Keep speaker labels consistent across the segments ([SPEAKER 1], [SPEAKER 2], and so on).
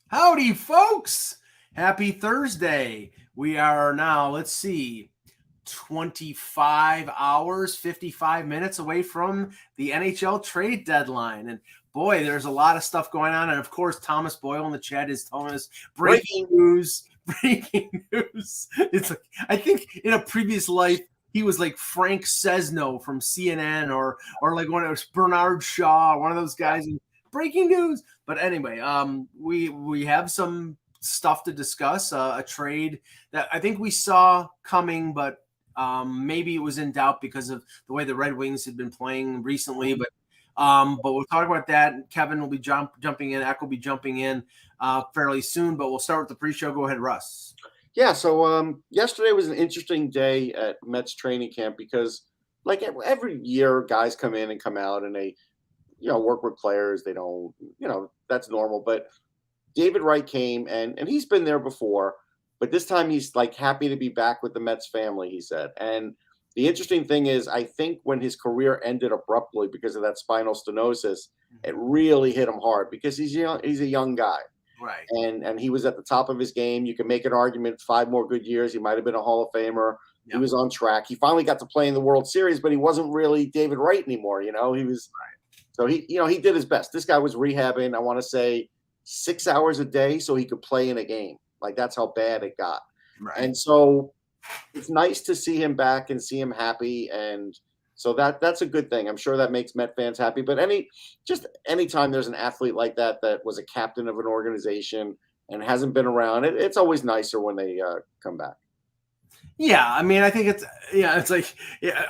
[SPEAKER 1] Howdy, folks. Happy Thursday. We are now, 25 hours, 55 minutes away from the NHL trade deadline. And boy, there's a lot of stuff going on. And of course, Thomas Boyle in the chat is telling us breaking news. Breaking news. It's like, I think in a previous life, he was like Frank Sesno from CNN or like one of those Bernard Shaw, one of those guys. Breaking news. But anyway, we have some stuff to discuss. A trade that I think we saw coming, but maybe it was in doubt because of the way the Red Wings had been playing recently. But we'll talk about that. Kevin will be jumping in. Eck will be jumping in fairly soon. But we'll start with the pre-show. Go ahead, Russ.
[SPEAKER 2] Yeah. So yesterday was an interesting day at Mets training camp because, like every year, guys come in and come out, and they work with players. They don't, that's normal. But David Wright came and he's been there before, but this time he's like happy to be back with the Mets family, he said. And the interesting thing is, I think when his career ended abruptly because of that spinal stenosis, it really hit him hard because he's a young guy.
[SPEAKER 1] Right.
[SPEAKER 2] And he was at the top of his game. You can make an argument 5 more good years. He might have been a Hall of Famer. Yep. He was on track. He finally got to play in the World Series, but he wasn't really David Wright anymore. He was right. So he did his best. This guy was rehabbing, I want to say 6 hours a day so he could play in a game. Like that's how bad it got.
[SPEAKER 1] Right.
[SPEAKER 2] And so it's nice to see him back and see him happy. And so that's a good thing. I'm sure that makes Met fans happy. But anytime there's an athlete like that was a captain of an organization and hasn't been around, it's always nicer when they come back.
[SPEAKER 1] Yeah, I mean, I think it's like,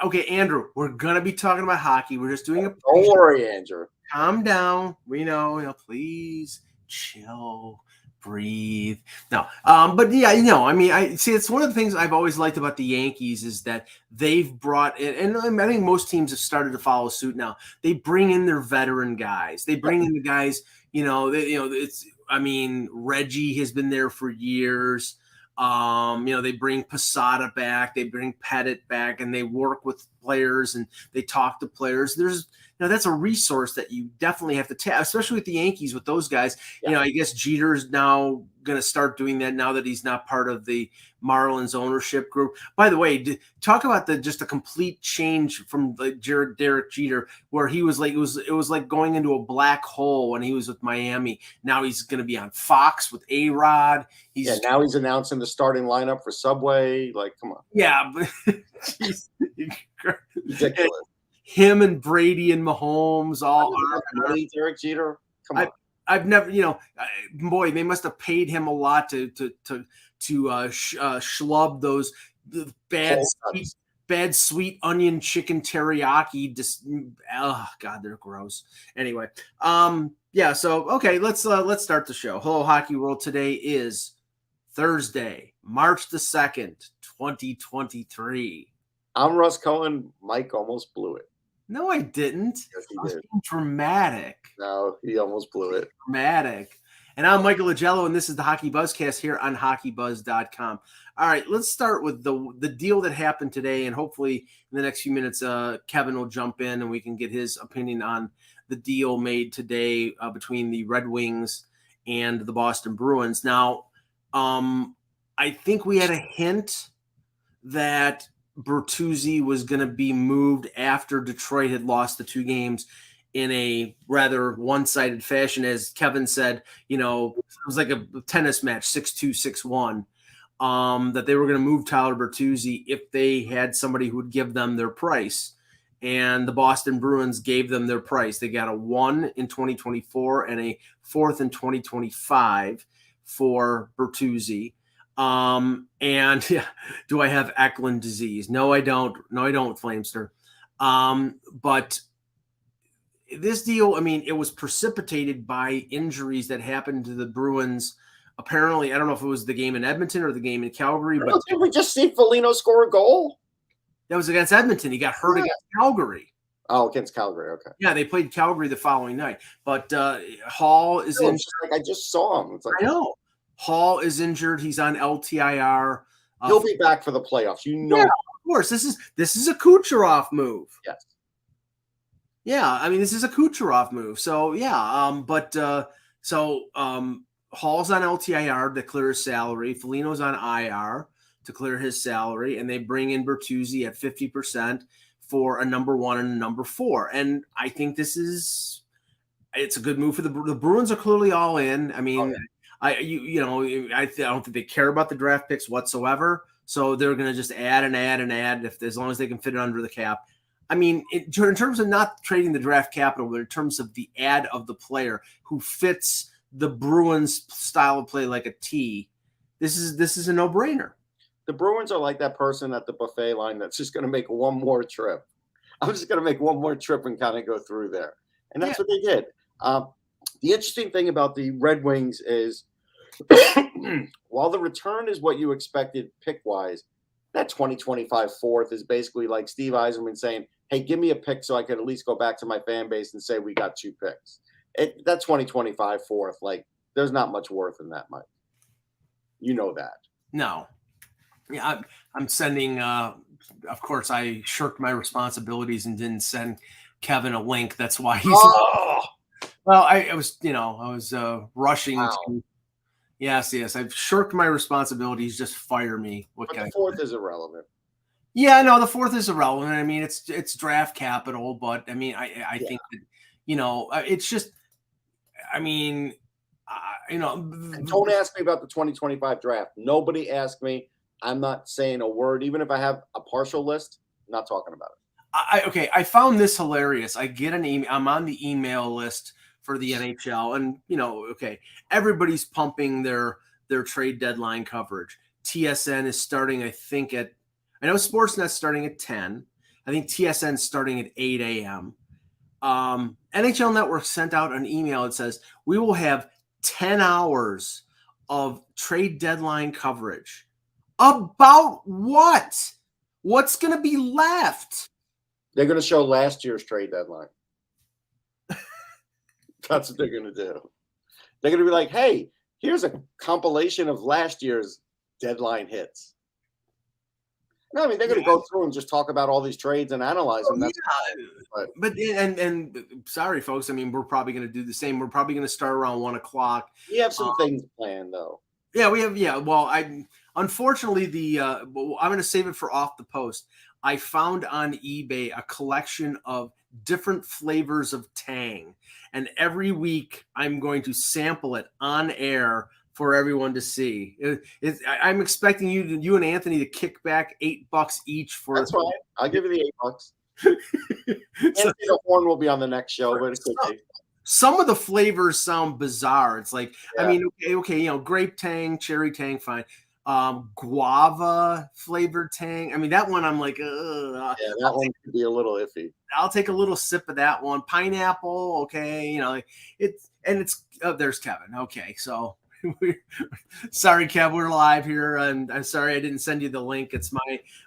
[SPEAKER 1] okay, Andrew, we're gonna be talking about hockey. We're just doing
[SPEAKER 2] Don't worry, Andrew.
[SPEAKER 1] Calm down. We know, please chill, breathe. No, but yeah, I mean, I see. It's one of the things I've always liked about the Yankees is that they've brought in, and I think most teams have started to follow suit now. They bring in their veteran guys. They bring in the guys. Reggie has been there for years. They bring Posada back, they bring Pettit back, and they work with players and they talk to players. That's a resource that you definitely have to tap, especially with the Yankees, with those guys. Yeah. I guess Jeter's now going to start doing that now that he's not part of the Marlins ownership group. By the way, talk about just a complete change from like Derek Jeter, where he was like, it was like going into a black hole when he was with Miami. Now he's going to be on Fox with A-Rod.
[SPEAKER 2] Now he's announcing the starting lineup for Subway. Like, come on.
[SPEAKER 1] Yeah, but
[SPEAKER 2] ridiculous.
[SPEAKER 1] Him and Brady and Mahomes all
[SPEAKER 2] really Derek Jeter. Come on.
[SPEAKER 1] I've never, boy, they must have paid him a lot to schlub those bad sweet onion chicken teriyaki. Oh God, they're gross. Anyway, So okay, let's start the show. Hello, Hockey World. Today is Thursday, March the 2nd, 2023.
[SPEAKER 2] I'm Russ Cohen. Mike almost blew it.
[SPEAKER 1] No, I didn't.
[SPEAKER 2] Yes, he did.
[SPEAKER 1] Dramatic.
[SPEAKER 2] No, he almost blew it.
[SPEAKER 1] Dramatic. And I'm Michael Agello, and this is the HockeyBuzzcast here on HockeyBuzz.com. All right, let's start with the deal that happened today, and hopefully in the next few minutes, Kevin will jump in and we can get his opinion on the deal made today between the Red Wings and the Boston Bruins. Now, I think we had a hint that Bertuzzi was going to be moved after Detroit had lost the 2 games in a rather one-sided fashion. As Kevin said, it was like a tennis match, 6-2, 6-1, that they were going to move Tyler Bertuzzi if they had somebody who would give them their price. And the Boston Bruins gave them their price. They got a 1 in 2024 and a 4th in 2025 for Bertuzzi. And yeah, do I have Eklund disease? No, I don't. Flamester. But this deal, I mean, it was precipitated by injuries that happened to the Bruins. Apparently, I don't know if it was the game in Edmonton or the game in Calgary, but
[SPEAKER 2] did we just see Foligno score a goal?
[SPEAKER 1] That was against Edmonton. He got hurt against Calgary.
[SPEAKER 2] Oh, against Calgary. Okay.
[SPEAKER 1] Yeah, they played Calgary the following night. But Hall is in.
[SPEAKER 2] I just saw him. It's like,
[SPEAKER 1] I know. Hall is injured. He's on LTIR.
[SPEAKER 2] He'll be back for the playoffs.
[SPEAKER 1] Yeah, of course. This is a Kucherov move.
[SPEAKER 2] Yes.
[SPEAKER 1] Yeah, I mean, this is a Kucherov move. So yeah, Hall's on LTIR to clear his salary. Foligno's on IR to clear his salary, and they bring in Bertuzzi at 50% for a number 1 and a number 4. And I think it's a good move for the Bruins. Are clearly all in. I mean, I don't think they care about the draft picks whatsoever. So they're going to just add and add and add as long as they can fit it under the cap. I mean, in terms of not trading the draft capital, but in terms of the ad of the player who fits the Bruins style of play like a T, this is a no-brainer.
[SPEAKER 2] The Bruins are like that person at the buffet line that's just going to make one more trip. I'm just going to make one more trip and kind of go through there. And that's what they did. The interesting thing about the Red Wings is while the return is what you expected pick-wise, that 2025 fourth is basically like Steve Yzerman saying, hey, give me a pick so I could at least go back to my fan base and say we got 2 picks. That 2025 fourth, like, there's not much worth in that, Mike. You know that.
[SPEAKER 1] No. Yeah, I'm sending of course, I shirked my responsibilities and didn't send Kevin a link. That's why he's well, I was rushing to Yes, I've shirked my responsibilities. Just fire me.
[SPEAKER 2] But the fourth is irrelevant.
[SPEAKER 1] Yeah, no, the fourth is irrelevant. I mean, it's draft capital, but I mean, I think that, it's just, I mean,
[SPEAKER 2] And don't ask me about the 2025 draft. Nobody asked me. I'm not saying a word, even if I have a partial list. I'm not talking about it.
[SPEAKER 1] I found this hilarious. I get an email. I'm on the email list for the NHL, and everybody's pumping their trade deadline coverage. TSN is starting, I know Sportsnet's starting at 10. I think TSN's starting at 8 a.m. NHL Network sent out an email that says we will have 10 hours of trade deadline coverage. About what? What's going to be left?
[SPEAKER 2] They're going to show last year's trade deadline. That's what they're going to do. They're going to be like, hey, here's a compilation of last year's deadline hits. No, I mean, they're going to go through and just talk about all these trades and analyze them.
[SPEAKER 1] But sorry, folks. I mean, we're probably going to do the same. We're probably going to start around 1:00.
[SPEAKER 2] We have some things planned, though.
[SPEAKER 1] Yeah, we have. Yeah, well, unfortunately, I'm going to save it for off the post. I found on eBay a collection of different flavors of Tang, and every week I'm going to sample it on air for everyone to see. I'm expecting you and Anthony to kick back $8 each for.
[SPEAKER 2] That's fine. I'll give you the $8. Anthony the Horn will be on the next show, but it's okay.
[SPEAKER 1] Some of the flavors sound bizarre. It's like, I mean, okay, grape Tang, cherry Tang, fine. Guava flavored Tang. I mean, that one I'm like,
[SPEAKER 2] that one could be a little iffy.
[SPEAKER 1] I'll take a little sip of that one. Pineapple, okay, there's Kevin. Okay, so. Sorry, Kev, we're live here, and I'm sorry I didn't send you the link. It's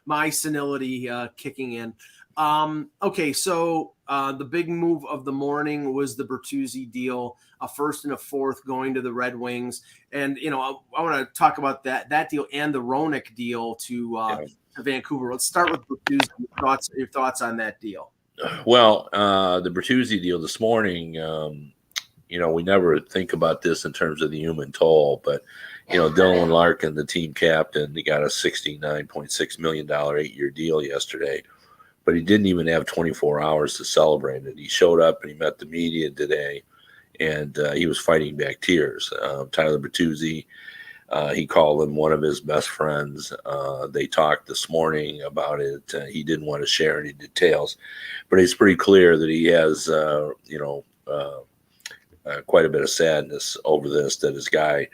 [SPEAKER 1] my senility kicking in. Okay, so the big move of the morning was the Bertuzzi deal, a first and a fourth going to the Red Wings, and I want to talk about that deal and the Hronek deal to Vancouver. Let's start with Bertuzzi. Your thoughts on that deal?
[SPEAKER 3] Well, the Bertuzzi deal this morning. We never think about this in terms of the human toll, but, Dylan Larkin, the team captain, he got a $69.6 million 8-year deal yesterday, but he didn't even have 24 hours to celebrate it. He showed up and he met the media today, and he was fighting back tears. Tyler Bertuzzi, he called him one of his best friends. They talked this morning about it. He didn't want to share any details, but it's pretty clear that he has, quite a bit of sadness over this, that his guy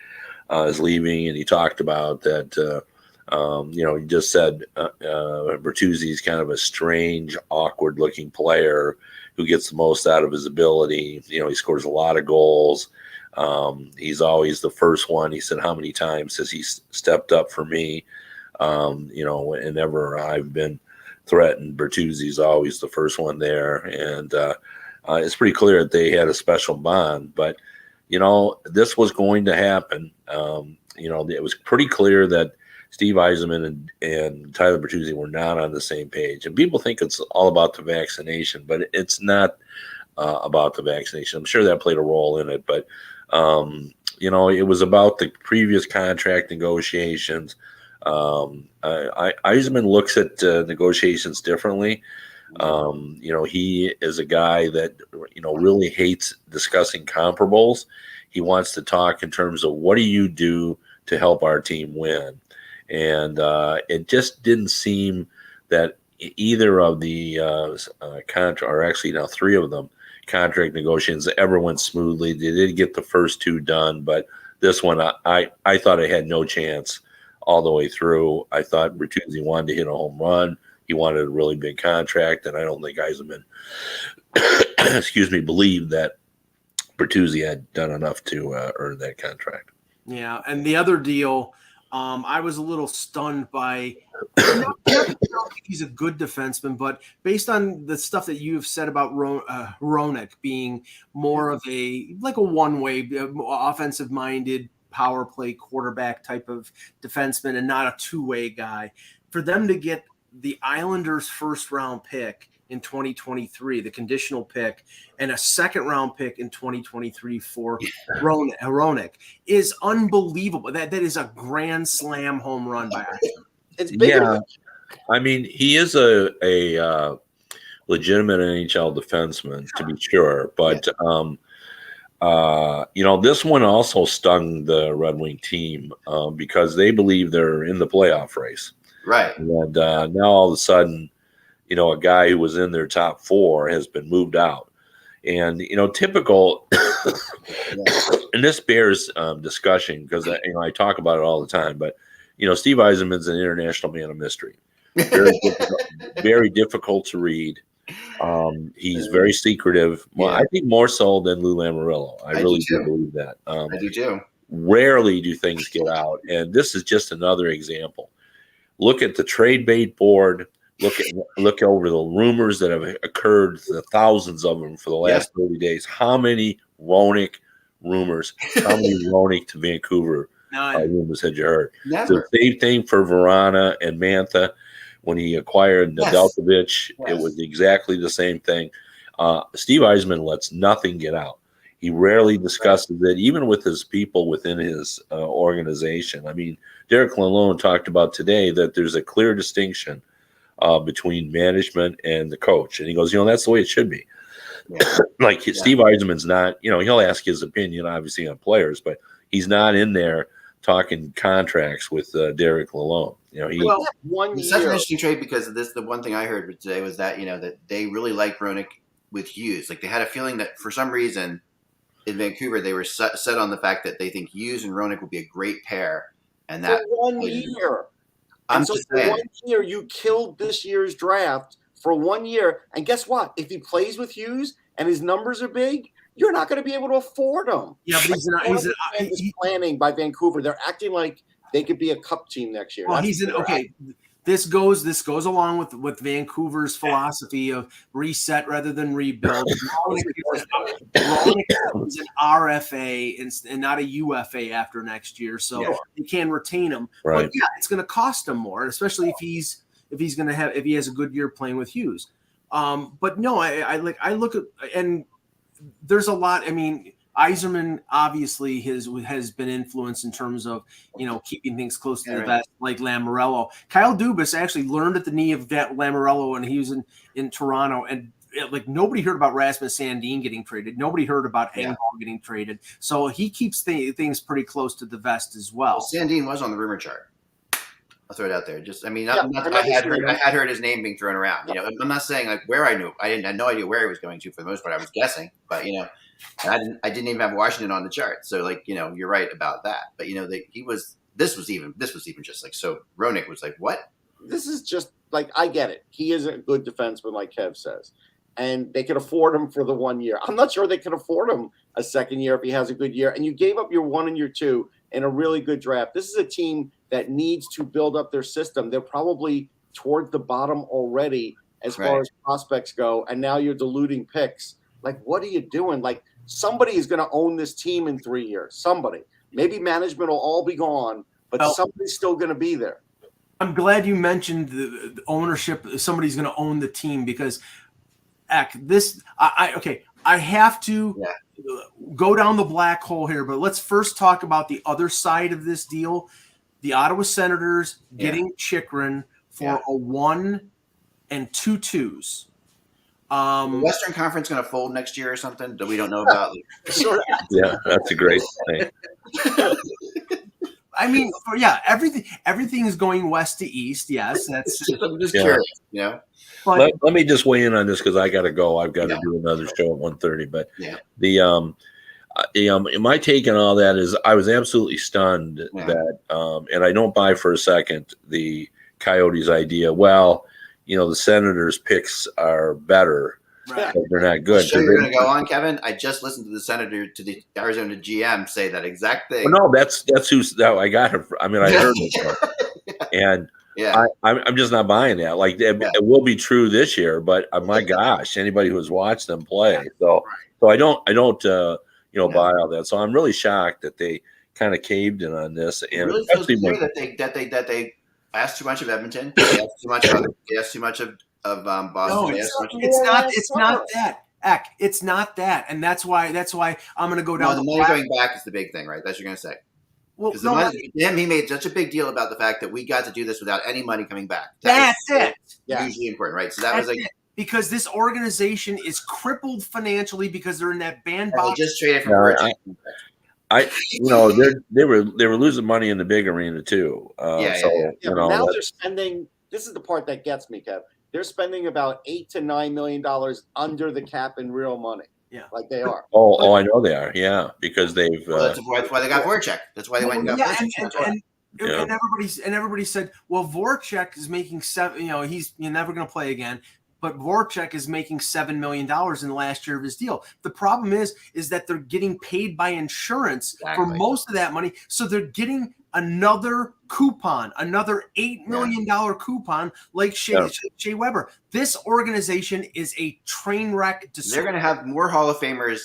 [SPEAKER 3] is leaving. And he talked about that, he just said Bertuzzi is kind of a strange, awkward looking player who gets the most out of his ability. He scores a lot of goals. He's always the first one. He said, how many times has he stepped up for me? Whenever I've been threatened, Bertuzzi's always the first one there. And, it's pretty clear that they had a special bond, but, this was going to happen. It was pretty clear that Steve Yzerman and Tyler Bertuzzi were not on the same page. And people think it's all about the vaccination, but it's not about the vaccination. I'm sure that played a role in it, but it was about the previous contract negotiations. Yzerman looks at negotiations differently. He is a guy that, really hates discussing comparables. He wants to talk in terms of what do you do to help our team win. And it just didn't seem that either of the contract, or actually now three of them, contract negotiations ever went smoothly. They did get the first two done, but this one I thought it had no chance all the way through. I thought Bertuzzi wanted to hit a home run. He wanted a really big contract, and I don't think Yzerman, believed that Bertuzzi had done enough to earn that contract.
[SPEAKER 1] Yeah, and the other deal, I was a little stunned by. He's a good defenseman, but based on the stuff that you've said about Hronek being more of a one-way, offensive-minded power play quarterback type of defenseman and not a two-way guy, for them to get the Islanders' first-round pick in 2023, the conditional pick, and a second-round pick in 2023 for Hronek is unbelievable. That is a grand slam home run by Yzerman.
[SPEAKER 2] It's bigger.
[SPEAKER 3] Yeah, I mean, he is a legitimate NHL defenseman, to be sure, but this one also stung the Red Wing team because they believe they're in the playoff race,
[SPEAKER 4] right?
[SPEAKER 3] And now all of a sudden, a guy who was in their top four has been moved out, and typical. And this bears discussion because I talk about it all the time, but. Steve Yzerman's an international man of mystery. Very difficult to read. He's very secretive. Yeah. I think more so than Lou Lamoriello. I really do believe that.
[SPEAKER 4] I do too.
[SPEAKER 3] Rarely do things get out, and this is just another example. Look at the trade bait board. Look over the rumors that have occurred, the thousands of them for the last 30 days. How many Hronek rumors? How many Hronek to Vancouver? Rumors had you heard?
[SPEAKER 4] Never.
[SPEAKER 3] The same thing for Verana and Mantha when he acquired Nedeljkovic. Yes. It was exactly the same thing. Steve Yzerman lets nothing get out. He rarely discusses it, even with his people within his organization. I mean, Derek Lalonde talked about today that there's a clear distinction between management and the coach. And he goes, that's the way it should be. Yeah. Steve Yzerman's not, he'll ask his opinion, obviously, on players, but he's not in there talking contracts with Derek Lalonde.
[SPEAKER 4] It's such an interesting trade because of this. The one thing I heard today was that that they really like Hronek with Hughes. Like they had a feeling that for some reason in Vancouver they were set on the fact that they think Hughes and Hronek would be a great pair. And that
[SPEAKER 2] for 1 year.
[SPEAKER 4] I'm
[SPEAKER 2] so
[SPEAKER 4] just
[SPEAKER 2] for
[SPEAKER 4] saying.
[SPEAKER 2] 1 year you killed this year's draft for 1 year, and guess what? If he plays with Hughes and his numbers are big, you're not going to be able to afford him.
[SPEAKER 1] Yeah, but
[SPEAKER 2] he's planning by Vancouver. They're acting like they could be a cup team next year.
[SPEAKER 1] Well, This goes along with Vancouver's philosophy of reset rather than rebuild. Hronek is an RFA and not a UFA after next year, so they can retain him.
[SPEAKER 3] Right.
[SPEAKER 1] But it's going to cost him more, especially if he has a good year playing with Hughes. But no, I look at and. There's a lot. I mean, Yzerman obviously has been influenced in terms of keeping things close to the vest, like Lamoriello. Kyle Dubas actually learned at the knee of that Lamoriello when he was in Toronto, and nobody heard about Rasmus Sandin getting traded. Nobody heard about Engvall getting traded. So he keeps things pretty close to the vest as well.
[SPEAKER 4] Sandin was on the rumor chart. I'll throw it out there. I had heard his name being thrown around. I'm not saying where I knew. I had no idea where he was going to for the most part. I was guessing, but I didn't even have Washington on the chart. So you're right about that. But this was even just so Hronek was like, what?
[SPEAKER 2] This is just I get it. He is a good defenseman, like Kev says, and they could afford him for the 1 year. I'm not sure they could afford him a second year if he has a good year. And you gave up your 1 and your 2 in a really good draft. This is a team that needs to build up their system. They're probably toward the bottom already as far as prospects go, and now you're diluting picks. What are you doing? Somebody is going to own this team in 3 years. Somebody. Maybe management will all be gone, but somebody's still going to be there.
[SPEAKER 1] I'm glad you mentioned the ownership. Somebody's going to own the team because, I have to go down the black hole here, but let's first talk about the other side of this deal. The Ottawa Senators getting Chychrun for a 1 and 2 2s.
[SPEAKER 4] The Western Conference going to fold next year or something that we don't know about?
[SPEAKER 3] Yeah, that's a great thing.
[SPEAKER 1] I mean, everything is going west to east. Yes, that's.
[SPEAKER 4] I'm just curious,
[SPEAKER 3] But let me just weigh in on this because I got to go. I've got to do another show at 1:30. But my take on all that is I was absolutely stunned that, and I don't buy for a second the Coyotes' idea. Well, the Senators' picks are better.
[SPEAKER 1] Right.
[SPEAKER 3] They're not good.
[SPEAKER 4] Sure you're going to go on, Kevin? I just listened to the Arizona GM say that exact thing.
[SPEAKER 3] Well, no, that's who's that I got him. I mean, I heard it, and I'm just not buying that. Like it will be true this year, but my gosh, anybody who has watched them play, so I don't buy all that. So I'm really shocked that they kind of caved in on this, and
[SPEAKER 4] it really feels clear that they asked too much of Edmonton. They asked too much of Boston.
[SPEAKER 1] No, it's not that. Eck, it's not that, and that's why I'm going to go down.
[SPEAKER 4] No, the money going back is the big thing, right? That's what you're going to say. Well, he made such a big deal about the fact that we got to do this without any money coming back.
[SPEAKER 1] That's it.
[SPEAKER 4] Hugely important, right? So that's was
[SPEAKER 1] because this organization is crippled financially because they're in that bandbox.
[SPEAKER 4] They just traded for
[SPEAKER 3] they were losing money in the big arena too.
[SPEAKER 2] Now they're spending. This is the part that gets me, Kev. They're spending about $8 to $9 million under the cap in real money.
[SPEAKER 1] Yeah,
[SPEAKER 2] like they are.
[SPEAKER 3] I know they are. Yeah, because they've.
[SPEAKER 4] That's why they got Voracek. That's why they went and got Voracek.
[SPEAKER 1] And everybody said, well, Voracek is making he's never going to play again. But Voracek is making $7 million in the last year of his deal. The problem is that they're getting paid by insurance for most of that money. So they're getting another coupon, another $8 million coupon like Shea Weber. This organization is a train wreck.
[SPEAKER 4] They're going to have more Hall of Famers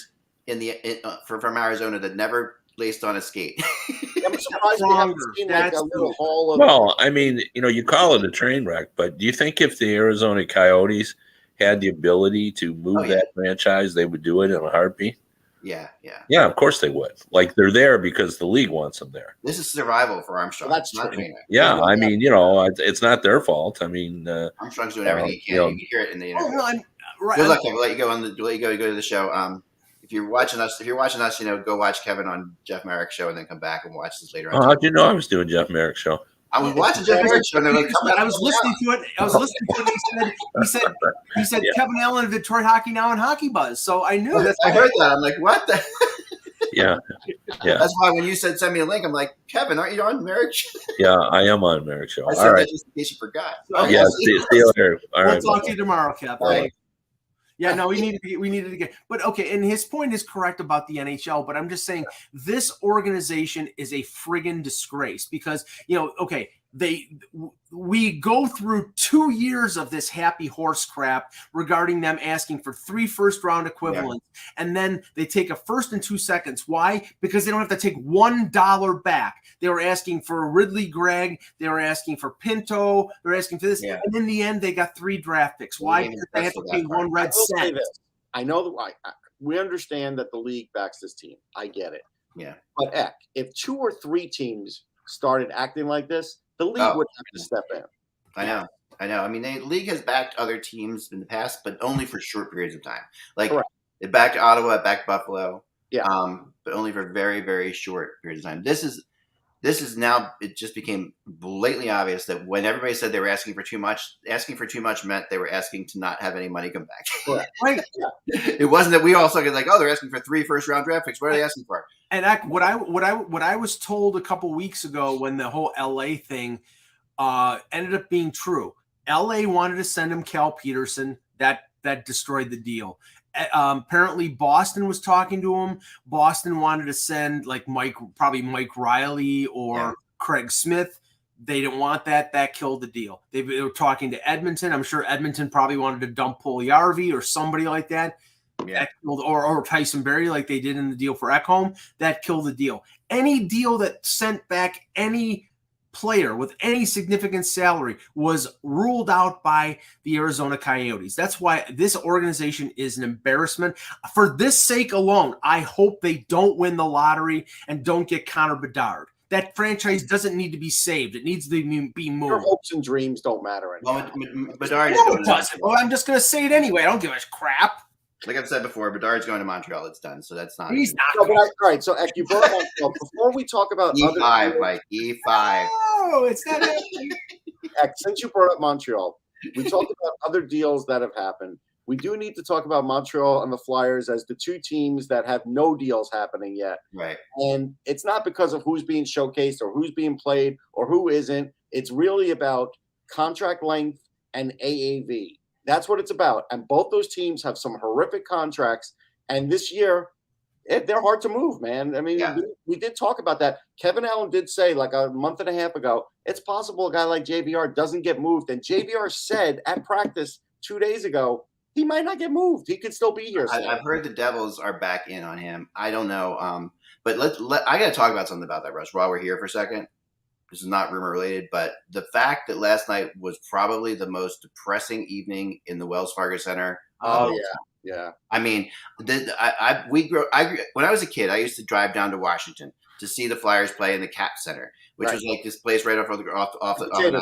[SPEAKER 4] from Arizona that never laced on a skate.
[SPEAKER 2] I'm surprised we haven't seen like a little hall of.
[SPEAKER 3] Well, I mean, you call it a train wreck, but do you think if the Arizona Coyotes had the ability to move that franchise, they would do it in a heartbeat?
[SPEAKER 4] Yeah.
[SPEAKER 3] Yeah, of course they would. Like they're there because the league wants them there.
[SPEAKER 4] This is survival for Armstrong.
[SPEAKER 2] Well, that's
[SPEAKER 4] not
[SPEAKER 2] true.
[SPEAKER 3] Yeah, I mean, it's not their fault. I mean,
[SPEAKER 4] Armstrong's doing everything he can. You can hear it in the interview. Good luck, Kevin. We'll let you go. Go to the show. If you're watching us, go watch Kevin on Jeff Merrick's show and then come back and watch this later on.
[SPEAKER 3] How'd you know I was doing Jeff Merrick's show?
[SPEAKER 4] I was watching Jeff Merrick's show and they're like,
[SPEAKER 1] I was listening to it. He said Kevin Allen of Detroit Hockey Now and Hockey Buzz. So I knew that.
[SPEAKER 4] I heard that. I'm like, what the?
[SPEAKER 3] Yeah.
[SPEAKER 4] That's why when you said send me a link, I'm like, Kevin, aren't you on Merrick's?
[SPEAKER 3] Yeah, I am on Merrick's show.
[SPEAKER 4] I said that just in case you forgot.
[SPEAKER 3] Yeah, see you later. All right.
[SPEAKER 1] We'll talk to you tomorrow, Kev. Right. Yeah, no, we needed to get, but okay. And his point is correct about the NHL, but I'm just saying this organization is a friggin' disgrace because, we go through 2 years of this happy horse crap regarding them asking for 3 first-round equivalents, and then they take a first and 2 seconds. Why? Because they don't have to take $1 back. They were asking for Ridley Gregg. They were asking for Pinto. They're asking for this. Yeah. And in the end, they got 3 draft picks. Why? Because they have to pay 1 red cent.
[SPEAKER 2] I know we understand that the league backs this team. I get it.
[SPEAKER 4] Yeah.
[SPEAKER 2] But if 2 or 3 teams started acting like this, the league would have to step in.
[SPEAKER 4] I know. I mean, the league has backed other teams in the past, but only for short periods of time. Like it backed Ottawa, it backed Buffalo, but only for very, very short periods of time. This is now. It just became blatantly obvious that when everybody said they were asking for too much meant they were asking to not have any money come back.
[SPEAKER 1] Right.
[SPEAKER 4] It wasn't that we all started like, they're asking for 3 first-round draft picks. What are they asking for?
[SPEAKER 1] And what I was told a couple weeks ago when the whole LA thing ended up being true. LA wanted to send him Cal Peterson. That destroyed the deal. Apparently Boston was talking to him. Boston wanted to send like Mike Riley or Craig Smith. They didn't want that. That killed the deal. They were talking to Edmonton. I'm sure Edmonton probably wanted to dump Puljujärvi or somebody like that. Yeah. That killed, or Tyson Berry like they did in the deal for Ekholm. That killed the deal. Any deal that sent back any player with any significant salary was ruled out by the Arizona Coyotes. That's why this organization is an embarrassment. For this sake alone, I hope they don't win the lottery and don't get Connor Bedard. That franchise doesn't need to be saved. It needs to be moved.
[SPEAKER 2] Your hopes and dreams don't matter anymore.
[SPEAKER 4] Well, Bedard is
[SPEAKER 1] No,
[SPEAKER 4] going
[SPEAKER 1] it
[SPEAKER 4] to
[SPEAKER 1] doesn't.
[SPEAKER 4] Montreal.
[SPEAKER 1] Well, I'm just going to say it anyway. I don't give a crap.
[SPEAKER 4] Like I've said before, Bedard's going to Montreal. It's done. So that's not.
[SPEAKER 1] He's not.
[SPEAKER 2] No, but all right, so Ek, you brought up Montreal. Before we talk about
[SPEAKER 4] E5,
[SPEAKER 2] other
[SPEAKER 4] Mike. E5.
[SPEAKER 1] No, it's not happening.
[SPEAKER 2] Ek, since you brought up Montreal, we talked about other deals that have happened. We do need to talk about Montreal and the Flyers as the two teams that have no deals happening yet.
[SPEAKER 4] Right.
[SPEAKER 2] And it's not because of who's being showcased or who's being played or who isn't. It's really about contract length and AAV. That's what it's about. And both those teams have some horrific contracts. And this year, they're hard to move, man. I mean, we did talk about that. Kevin Allen did say like a month and a half ago, it's possible a guy like JVR doesn't get moved. And JVR said at practice 2 days ago, he might not get moved. He could still be here.
[SPEAKER 4] I've heard the Devils are back in on him. I don't know. But I got to talk about something about that, Russ, while we're here for a second. This is not rumor related, but the fact that last night was probably the most depressing evening in the Wells Fargo Center.
[SPEAKER 2] Oh, yeah.
[SPEAKER 4] I mean, when I was a kid, I used to drive down to Washington to see the Flyers play in the Cap Center, which was like this place right off the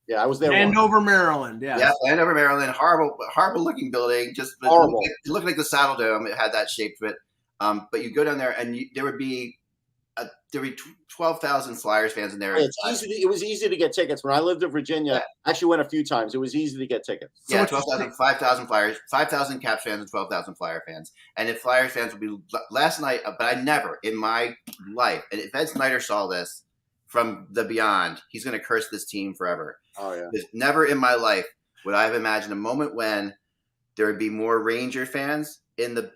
[SPEAKER 2] Yeah, I was there.
[SPEAKER 1] Andover, Maryland.
[SPEAKER 4] Yeah, Andover, Maryland. Horrible looking building. Just
[SPEAKER 2] horrible.
[SPEAKER 4] It looked like the Saddle Dome. It had that shape to it. But you go down there, and there would be 12,000 Flyers fans in there.
[SPEAKER 2] It was easy to get tickets. When I lived in Virginia, I actually went a few times. It was easy to get tickets.
[SPEAKER 4] Yeah, 5,000 Flyers, 5,000 Caps fans, and 12,000 Flyer fans. And if Flyers fans would be last night, but I never in my life, and if Ed Snyder saw this from the beyond, he's going to curse this team forever.
[SPEAKER 2] Oh yeah.
[SPEAKER 4] Because never in my life would I have imagined a moment when there would be more Ranger fans in the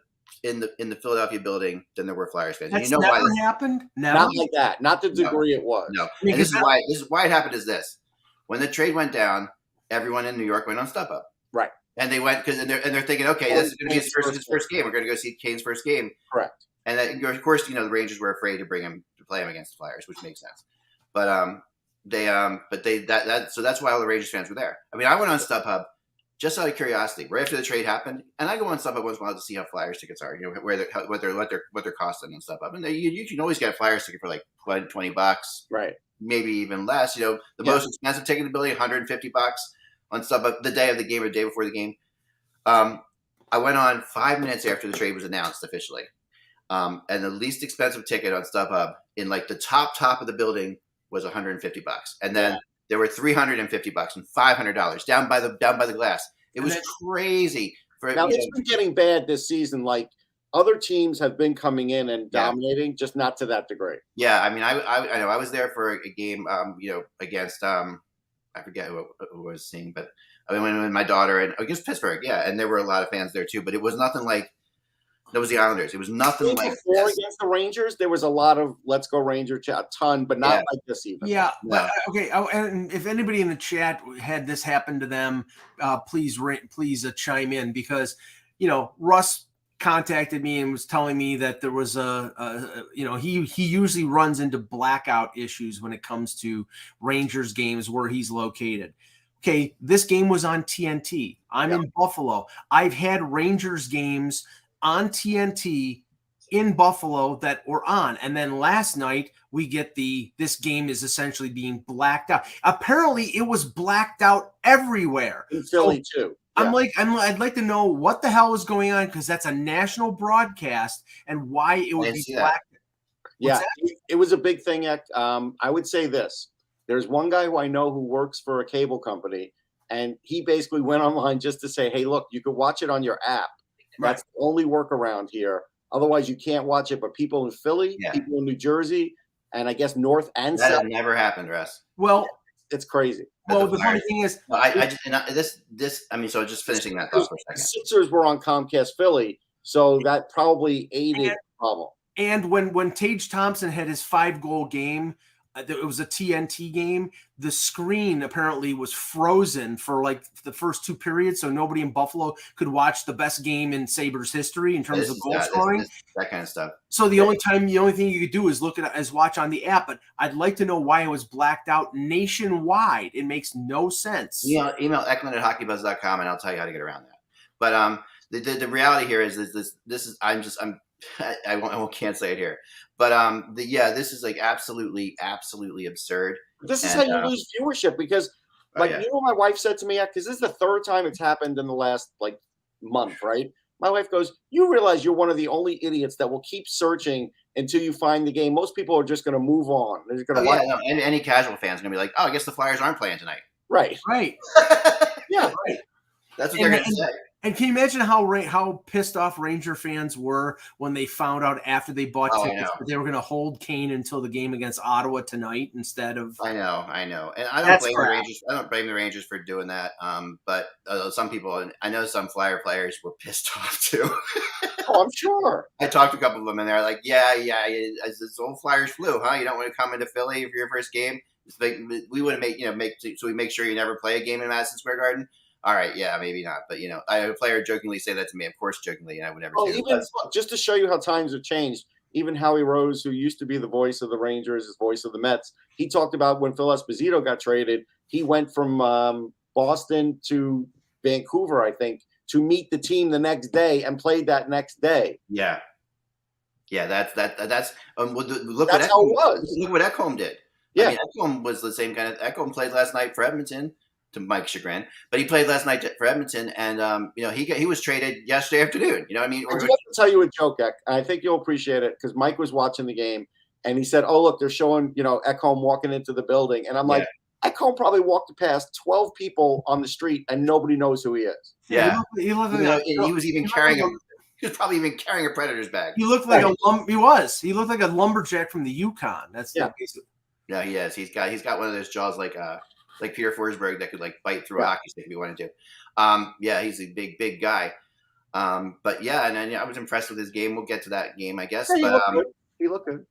[SPEAKER 4] Philadelphia building than there were Flyers fans.
[SPEAKER 1] That's
[SPEAKER 4] and
[SPEAKER 1] never happened. Never.
[SPEAKER 2] Not like that. Not the degree it was.
[SPEAKER 4] No. And this is why it happened. Is this when the trade went down? Everyone in New York went on StubHub.
[SPEAKER 2] Right.
[SPEAKER 4] And they went because they're thinking, okay, this is going to be his first game. We're going to go see Kane's first game.
[SPEAKER 2] Correct.
[SPEAKER 4] And of course, the Rangers were afraid to bring him to play him against the Flyers, which makes sense. But so that's why all the Rangers fans were there. I mean, I went on StubHub just out of curiosity, right after the trade happened, and I go on StubHub once in a while to see how Flyers tickets are, what they're costing and StubHub, and you can always get a Flyers ticket for like $20,
[SPEAKER 2] right?
[SPEAKER 4] Maybe even less. The most expensive ticket in the building, $150 on StubHub the day of the game or the day before the game. I went on 5 minutes after the trade was announced officially, and the least expensive ticket on StubHub in like the top of the building was $150, and then there were $350 and $500 down by the glass. It was crazy.
[SPEAKER 2] Now it's been getting bad this season. Like other teams have been coming in and dominating, just not to that degree.
[SPEAKER 4] Yeah, I mean, I know I was there for a game, against I forget who I was seeing, but I went with my daughter and against Pittsburgh. Yeah, and there were a lot of fans there too, but it was nothing like. That was the Islanders. It was nothing like
[SPEAKER 2] before against the Rangers. There was a lot of "Let's go Rangers" a ton, but not like this even.
[SPEAKER 1] Yeah. No. Okay. And if anybody in the chat had this happen to them, please chime in because Russ contacted me and was telling me that there was he usually runs into blackout issues when it comes to Rangers games where he's located. Okay, this game was on TNT. I'm in Buffalo. I've had Rangers games on TNT in Buffalo that were on. And then last night we get this game is essentially being blacked out. Apparently it was blacked out everywhere.
[SPEAKER 2] In Philly too.
[SPEAKER 1] Yeah. I'd like to know what the hell is going on because that's a national broadcast and why it would be blacked.
[SPEAKER 2] Yeah, it was a big thing. I would say this. There's one guy who I know who works for a cable company, and he basically went online just to say, hey, look, you can watch it on your app. That's the only workaround here. Otherwise, you can't watch it. But people in Philly, people in New Jersey, and I guess North and South.
[SPEAKER 4] That never happened, Russ.
[SPEAKER 1] Well,
[SPEAKER 2] it's crazy.
[SPEAKER 1] Well, the funny thing is,
[SPEAKER 4] so just finishing that thought for a second.
[SPEAKER 2] The Sixers were on Comcast Philly, so that probably aided the problem.
[SPEAKER 1] And when Tage Thompson had his 5-goal game it was a TNT game. The screen apparently was frozen for like the first 2 periods, so nobody in Buffalo could watch the best game in Sabres history in terms of goal scoring.
[SPEAKER 4] That kind of stuff.
[SPEAKER 1] So the only thing you could do is watch on the app. But I'd like to know why it was blacked out nationwide. It makes no sense.
[SPEAKER 4] Email Eklund@HockeyBuzz.com and I'll tell you how to get around that. But the reality here is I can't say it here. But this is like absolutely absurd.
[SPEAKER 2] This is how you lose viewership because you know what my wife said to me, because this is the third time it's happened in the last like month, right? My wife goes, "You realize you're one of the only idiots that will keep searching until you find the game. Most people are just going to move on. They're just going to
[SPEAKER 4] any casual fans are going to be like, oh, I guess the Flyers aren't playing tonight.
[SPEAKER 1] Right.
[SPEAKER 4] Yeah, right. That's what they're going to say.
[SPEAKER 1] And can you imagine how pissed off Ranger fans were when they found out after they bought tickets that they were going to hold Kane until the game against Ottawa tonight instead of?
[SPEAKER 4] I know, and I don't blame the Rangers. I don't blame the Rangers for doing that. But some people, and I know some Flyer players were pissed off too.
[SPEAKER 2] Oh, I'm sure.
[SPEAKER 4] I talked to a couple of them, and they're like, "Yeah, it's old Flyers flu, huh? You don't want to come into Philly for your first game. It's like, we want to we make sure you never play a game in Madison Square Garden." All right, yeah, maybe not, but I had a player jokingly say that to me. Of course, jokingly, and I would never.
[SPEAKER 2] Just to show you how times have changed. Even Howie Rose, who used to be the voice of the Rangers, his voice of the Mets, he talked about when Phil Esposito got traded. He went from Boston to Vancouver, I think, to meet the team the next day and played that next day.
[SPEAKER 4] Yeah, that's look.
[SPEAKER 2] That's
[SPEAKER 4] how
[SPEAKER 2] it was.
[SPEAKER 4] Look what Ekholm did.
[SPEAKER 2] Yeah,
[SPEAKER 4] I mean, Ekholm was the same kind of. Ekholm played last night for Edmonton. To Mike's chagrin, but he played last night for Edmonton, and he was traded yesterday afternoon. You know what I mean?
[SPEAKER 2] I do have to tell you a joke, Ek. I think you'll appreciate it because Mike was watching the game, and he said, "Oh, look, they're showing Ekholm walking into the building," and I'm like, Ekholm probably walked past 12 people on the street, and nobody knows who he is.
[SPEAKER 4] Yeah, he was even carrying him. He was probably even carrying a Predators bag.
[SPEAKER 1] He looked like he looked like a lumberjack from the Yukon. That's basically.
[SPEAKER 4] Yeah, he is. He's got one of those jaws like Peter Forsberg that could like bite through a hockey stick if he wanted to. He's a big guy. But yeah, and I was impressed with his game. We'll get to that game, I guess.
[SPEAKER 2] Yeah,
[SPEAKER 4] but
[SPEAKER 2] he looked good.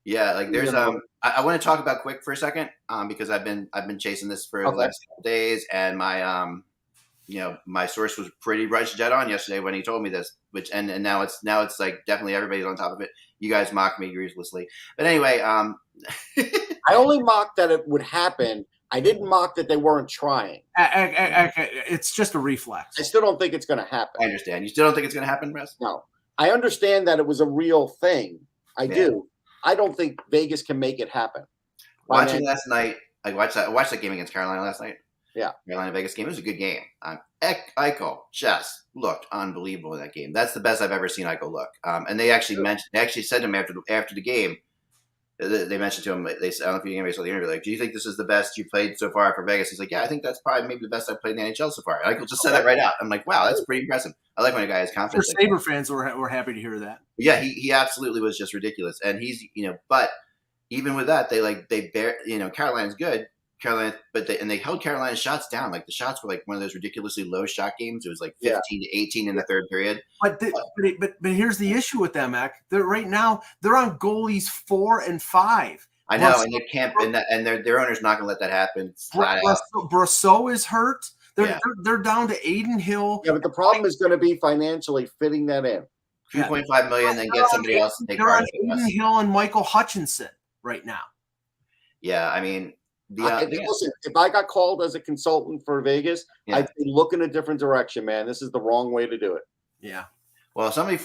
[SPEAKER 4] Yeah, like there's I want to talk about Quick for a second because I've been chasing this for the last couple days, and my source was pretty dead on yesterday when he told me this. Which and now it's like definitely everybody's on top of it. You guys mock me ruthlessly, but anyway,
[SPEAKER 2] I only mocked that it would happen. I didn't mock that they weren't trying.
[SPEAKER 1] It's just a reflex.
[SPEAKER 2] I still don't think it's going to happen.
[SPEAKER 4] I understand. You still don't think it's going to happen, Russ?
[SPEAKER 2] No. I understand that it was a real thing. I do. I don't think Vegas can make it happen.
[SPEAKER 4] Watching last night, I watched that game against Carolina last night.
[SPEAKER 2] Yeah.
[SPEAKER 4] Carolina-Vegas game. It was a good game. Eichel just looked unbelievable in that game. That's the best I've ever seen Eichel look. And they actually said to him after the game, they mentioned to him, I don't know if you saw the interview, like, do you think this is the best you played so far for Vegas? He's like, yeah, I think that's probably maybe the best I've played in the NHL so far. And Eichel just said that right out. I'm like, wow, that's pretty impressive. I like when a guy has confidence.
[SPEAKER 1] For Sabre fans, we're happy to hear that.
[SPEAKER 4] Yeah, he absolutely was just ridiculous. And he's, but even with that, Carolina's good. They held Carolina's shots down. Like the shots were like one of those ridiculously low shot games. It was like 15 to 18 in the third period.
[SPEAKER 1] But here's the issue with them, Mac. Right now they're on goalies 4 and 5.
[SPEAKER 4] I know, and they can't. And their owner's not going to let that happen.
[SPEAKER 1] Brosseau is hurt. They're down to Aiden Hill.
[SPEAKER 2] Yeah, but the problem is going to be financially fitting that in.
[SPEAKER 4] $2.5 million, then get somebody else and take part of it.
[SPEAKER 1] Aiden Hill and Michael Hutchinson right now.
[SPEAKER 4] Yeah, I mean.
[SPEAKER 2] Listen, if I got called as a consultant for Vegas, I'd be looking a different direction, man. This is the wrong way to do it.
[SPEAKER 1] Yeah.
[SPEAKER 4] Well, somebody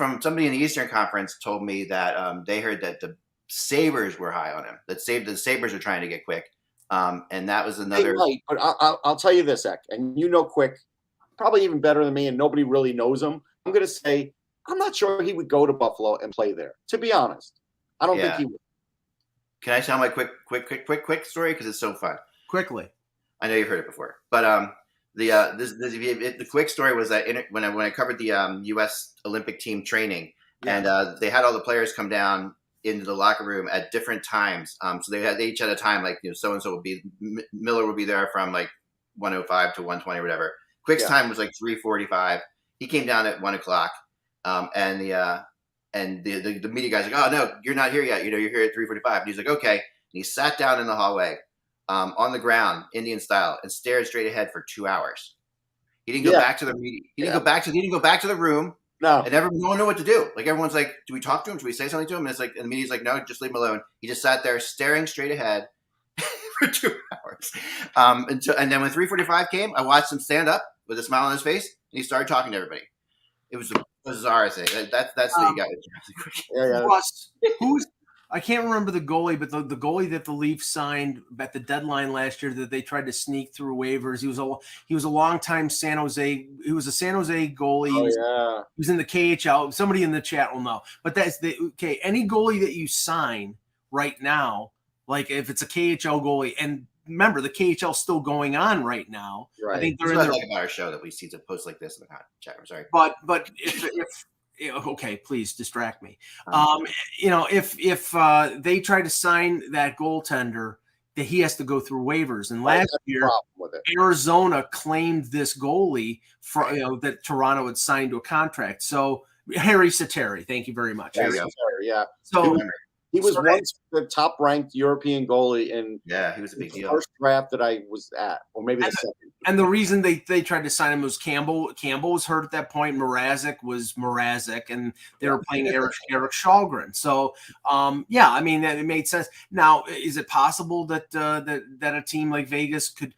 [SPEAKER 4] in the Eastern Conference told me that they heard that the Sabres were high on him. That the Sabres are trying to get Quick, and that was another.
[SPEAKER 2] Right, but I'll tell you this, Ek, and Quick probably even better than me, and nobody really knows him. I'm going to say I'm not sure he would go to Buffalo and play there. To be honest, I don't think he would. Can
[SPEAKER 4] I tell my quick story because it's so fun?
[SPEAKER 1] Quickly.
[SPEAKER 4] I know you've heard it before, but the quick story was that when I covered the U.S. Olympic team training, and they had all the players come down into the locker room at different times. So they each had a time, like so and so would be Miller would be there from like 1:05 to 1:20 or whatever. Quick's time was like 3:45. He came down at 1:00, and the media guy's like, oh no, you're not here yet. You're here at 3:45. And he's like, okay. he sat down in the hallway on the ground, Indian style, and stared straight ahead for 2 hours. He didn't go back to the meeting. He didn't go back to the room.
[SPEAKER 2] No.
[SPEAKER 4] And no one knew what to do. Like, everyone's like, do we talk to him? Do we say something to him? And it's like, and the media's like, no, just leave him alone. He just sat there staring straight ahead for 2 hours. And then when 3:45 came, I watched him stand up with a smile on his face, and he started talking to everybody. It was a bizarre thing. That's what you got.
[SPEAKER 1] Plus, I can't remember the goalie, but the goalie that the Leafs signed at the deadline last year that they tried to sneak through waivers. He was a longtime San Jose. He was a San Jose goalie. He was in the KHL. Somebody in the chat will know. But that's any goalie that you sign right now, like if it's a KHL goalie, and remember the KHL is still going on right now.
[SPEAKER 2] Right.
[SPEAKER 4] I think they're like about our show that we see to post like this in the chat. I'm sorry,
[SPEAKER 1] but if okay, please distract me. If they try to sign that goaltender, that he has to go through waivers. And last year, Arizona claimed this goalie for that Toronto had signed to a contract. So Harry Sateri, thank you very much.
[SPEAKER 2] Yeah.
[SPEAKER 1] So
[SPEAKER 2] he was once the top-ranked European goalie in
[SPEAKER 4] he was a big deal.
[SPEAKER 2] First draft that I was at, or maybe the second.
[SPEAKER 1] And the reason they tried to sign him was Campbell. Campbell was hurt at that point. Mrazek was Mrazek, and they were playing Eric Källgren. So, I mean, it made sense. Now, is it possible that that a team like Vegas could?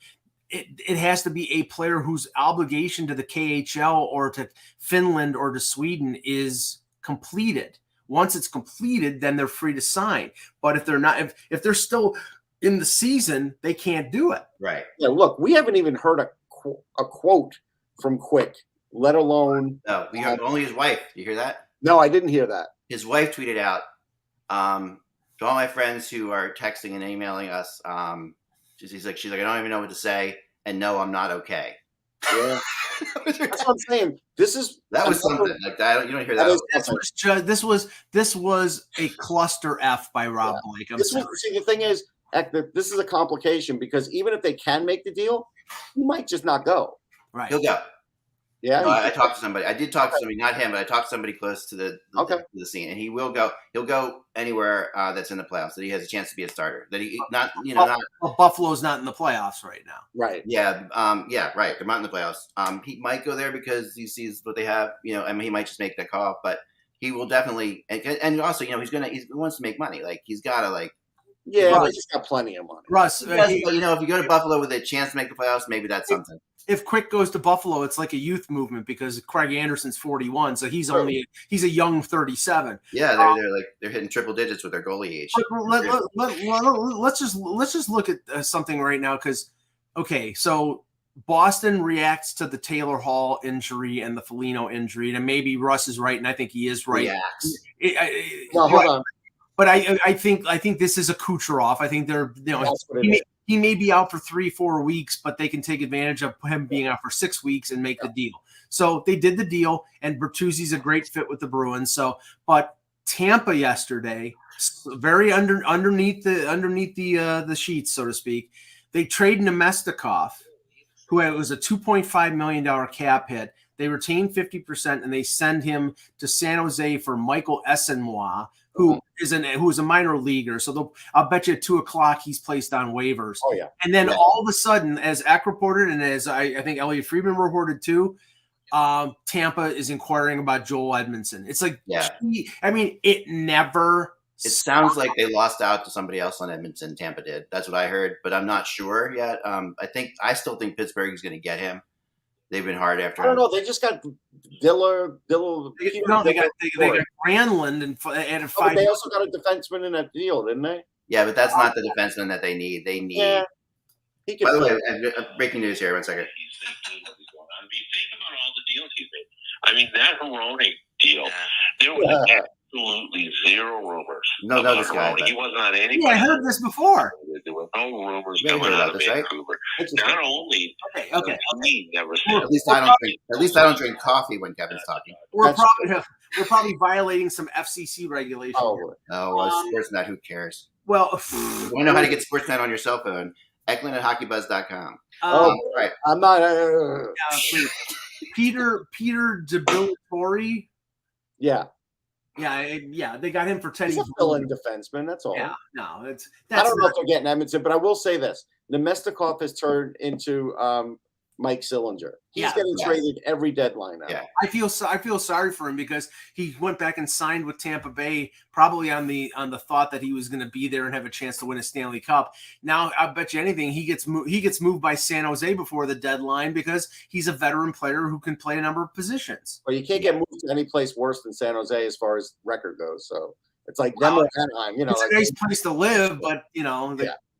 [SPEAKER 1] It has to be a player whose obligation to the KHL or to Finland or to Sweden is completed. Once it's completed, then they're free to sign. But if they're not, if they're still in the season, they can't do it.
[SPEAKER 4] Right.
[SPEAKER 2] Yeah. Look, we haven't even heard a quote from Quick, let alone.
[SPEAKER 4] No, we heard only his wife. You hear that?
[SPEAKER 2] No, I didn't hear that.
[SPEAKER 4] His wife tweeted out to all my friends who are texting and emailing us. She's like, I don't even know what to say, and no, I'm not okay.
[SPEAKER 2] Yeah. That's what I'm saying.
[SPEAKER 4] That was something like that. You don't hear that.
[SPEAKER 1] This was a cluster F by Rob Blake.
[SPEAKER 2] See, the thing is, this is a complication because even if they can make the deal, he might just not go.
[SPEAKER 1] Right.
[SPEAKER 4] He'll go.
[SPEAKER 2] Yeah.
[SPEAKER 4] I talked to somebody. I did talk to somebody, not him, but I talked to somebody close to the scene, and he will go. He'll go anywhere that's in the playoffs. That he has a chance to be a starter. That he not.
[SPEAKER 1] Buffalo's not in the playoffs right now.
[SPEAKER 2] Right.
[SPEAKER 4] Yeah. Right. They're not in the playoffs. He might go there because he sees what they have. I mean, he might just make that call, but he will definitely. And also, he wants to make money. Like he's got to
[SPEAKER 2] Yeah, he's got plenty of money.
[SPEAKER 1] Russ,
[SPEAKER 4] if you go to Buffalo with a chance to make the playoffs, maybe that's something.
[SPEAKER 1] If Quick goes to Buffalo, it's like a youth movement because Craig Anderson's 41, so he's a young 37.
[SPEAKER 4] Yeah, they're hitting triple digits with their goalie age.
[SPEAKER 1] Let's just look at something right now because so Boston reacts to the Taylor Hall injury and the Foligno injury, and maybe Russ is right, and I think he is right.
[SPEAKER 2] Hold on.
[SPEAKER 1] But I think this is a Kucherov. I think they're he may be out for 3-4 weeks, but they can take advantage of him being out for 6 weeks and make the deal. So they did the deal, and Bertuzzi's a great fit with the Bruins. So, but Tampa yesterday, very underneath the sheets, so to speak, they trade Nemestikov, who was a $2.5 million cap hit. They retain 50%, and they send him to San Jose for Michael Esenmois, who is a minor leaguer. So I'll bet you at 2:00 he's placed on waivers.
[SPEAKER 2] Oh yeah.
[SPEAKER 1] And then all of a sudden, as Eck reported, and as I think Elliot Friedman reported too, Tampa is inquiring about Joel Edmondson. It's like, it never.
[SPEAKER 4] It sounds like they lost out to somebody else on Edmondson. Tampa did. That's what I heard, but I'm not sure yet. I still think Pittsburgh is going to get him. They've been hard after.
[SPEAKER 2] I don't know. They just got Diller.
[SPEAKER 1] They got Granlund and added 5.
[SPEAKER 2] But they also got a defenseman in that deal, didn't they?
[SPEAKER 4] Yeah, but that's not the defenseman that they need. They need.
[SPEAKER 2] Yeah.
[SPEAKER 4] By the way, breaking news here. 1 second.
[SPEAKER 5] I mean, think about all the deals he's made. I mean, that Hronek deal. There was absolutely zero rumors.
[SPEAKER 4] No, this guy.
[SPEAKER 5] He wasn't on any.
[SPEAKER 1] Yeah, I heard this before.
[SPEAKER 5] There were no rumors coming out of Vancouver.
[SPEAKER 4] Right?
[SPEAKER 5] Not only he never said.
[SPEAKER 4] At least I don't drink coffee when Kevin's talking.
[SPEAKER 1] We're probably violating some FCC regulations.
[SPEAKER 4] Sportsnet. Who cares?
[SPEAKER 1] Well,
[SPEAKER 4] you want to know how to get Sportsnet on your cell phone? Eklund at HockeyBuzz.com.
[SPEAKER 2] Right. I'm not.
[SPEAKER 1] Peter Debilitore.
[SPEAKER 2] Yeah.
[SPEAKER 1] Yeah, they got him for Teddy.
[SPEAKER 2] He's a fill-in defenseman. That's all.
[SPEAKER 1] Yeah, no, that's
[SPEAKER 2] I don't know if they're getting Edmonton, but I will say this: Nemestikov has turned into Mike Sillinger. He's getting traded every deadline now.
[SPEAKER 1] Yeah. I feel sorry for him because he went back and signed with Tampa Bay, probably on the thought that he was going to be there and have a chance to win a Stanley Cup. Now, I bet you anything he gets moved by San Jose before the deadline because he's a veteran player who can play a number of positions.
[SPEAKER 2] Well, you can't get moved to any place worse than San Jose as far as record goes. So it's like them or Anaheim.
[SPEAKER 1] It's a nice place to live, but
[SPEAKER 4] San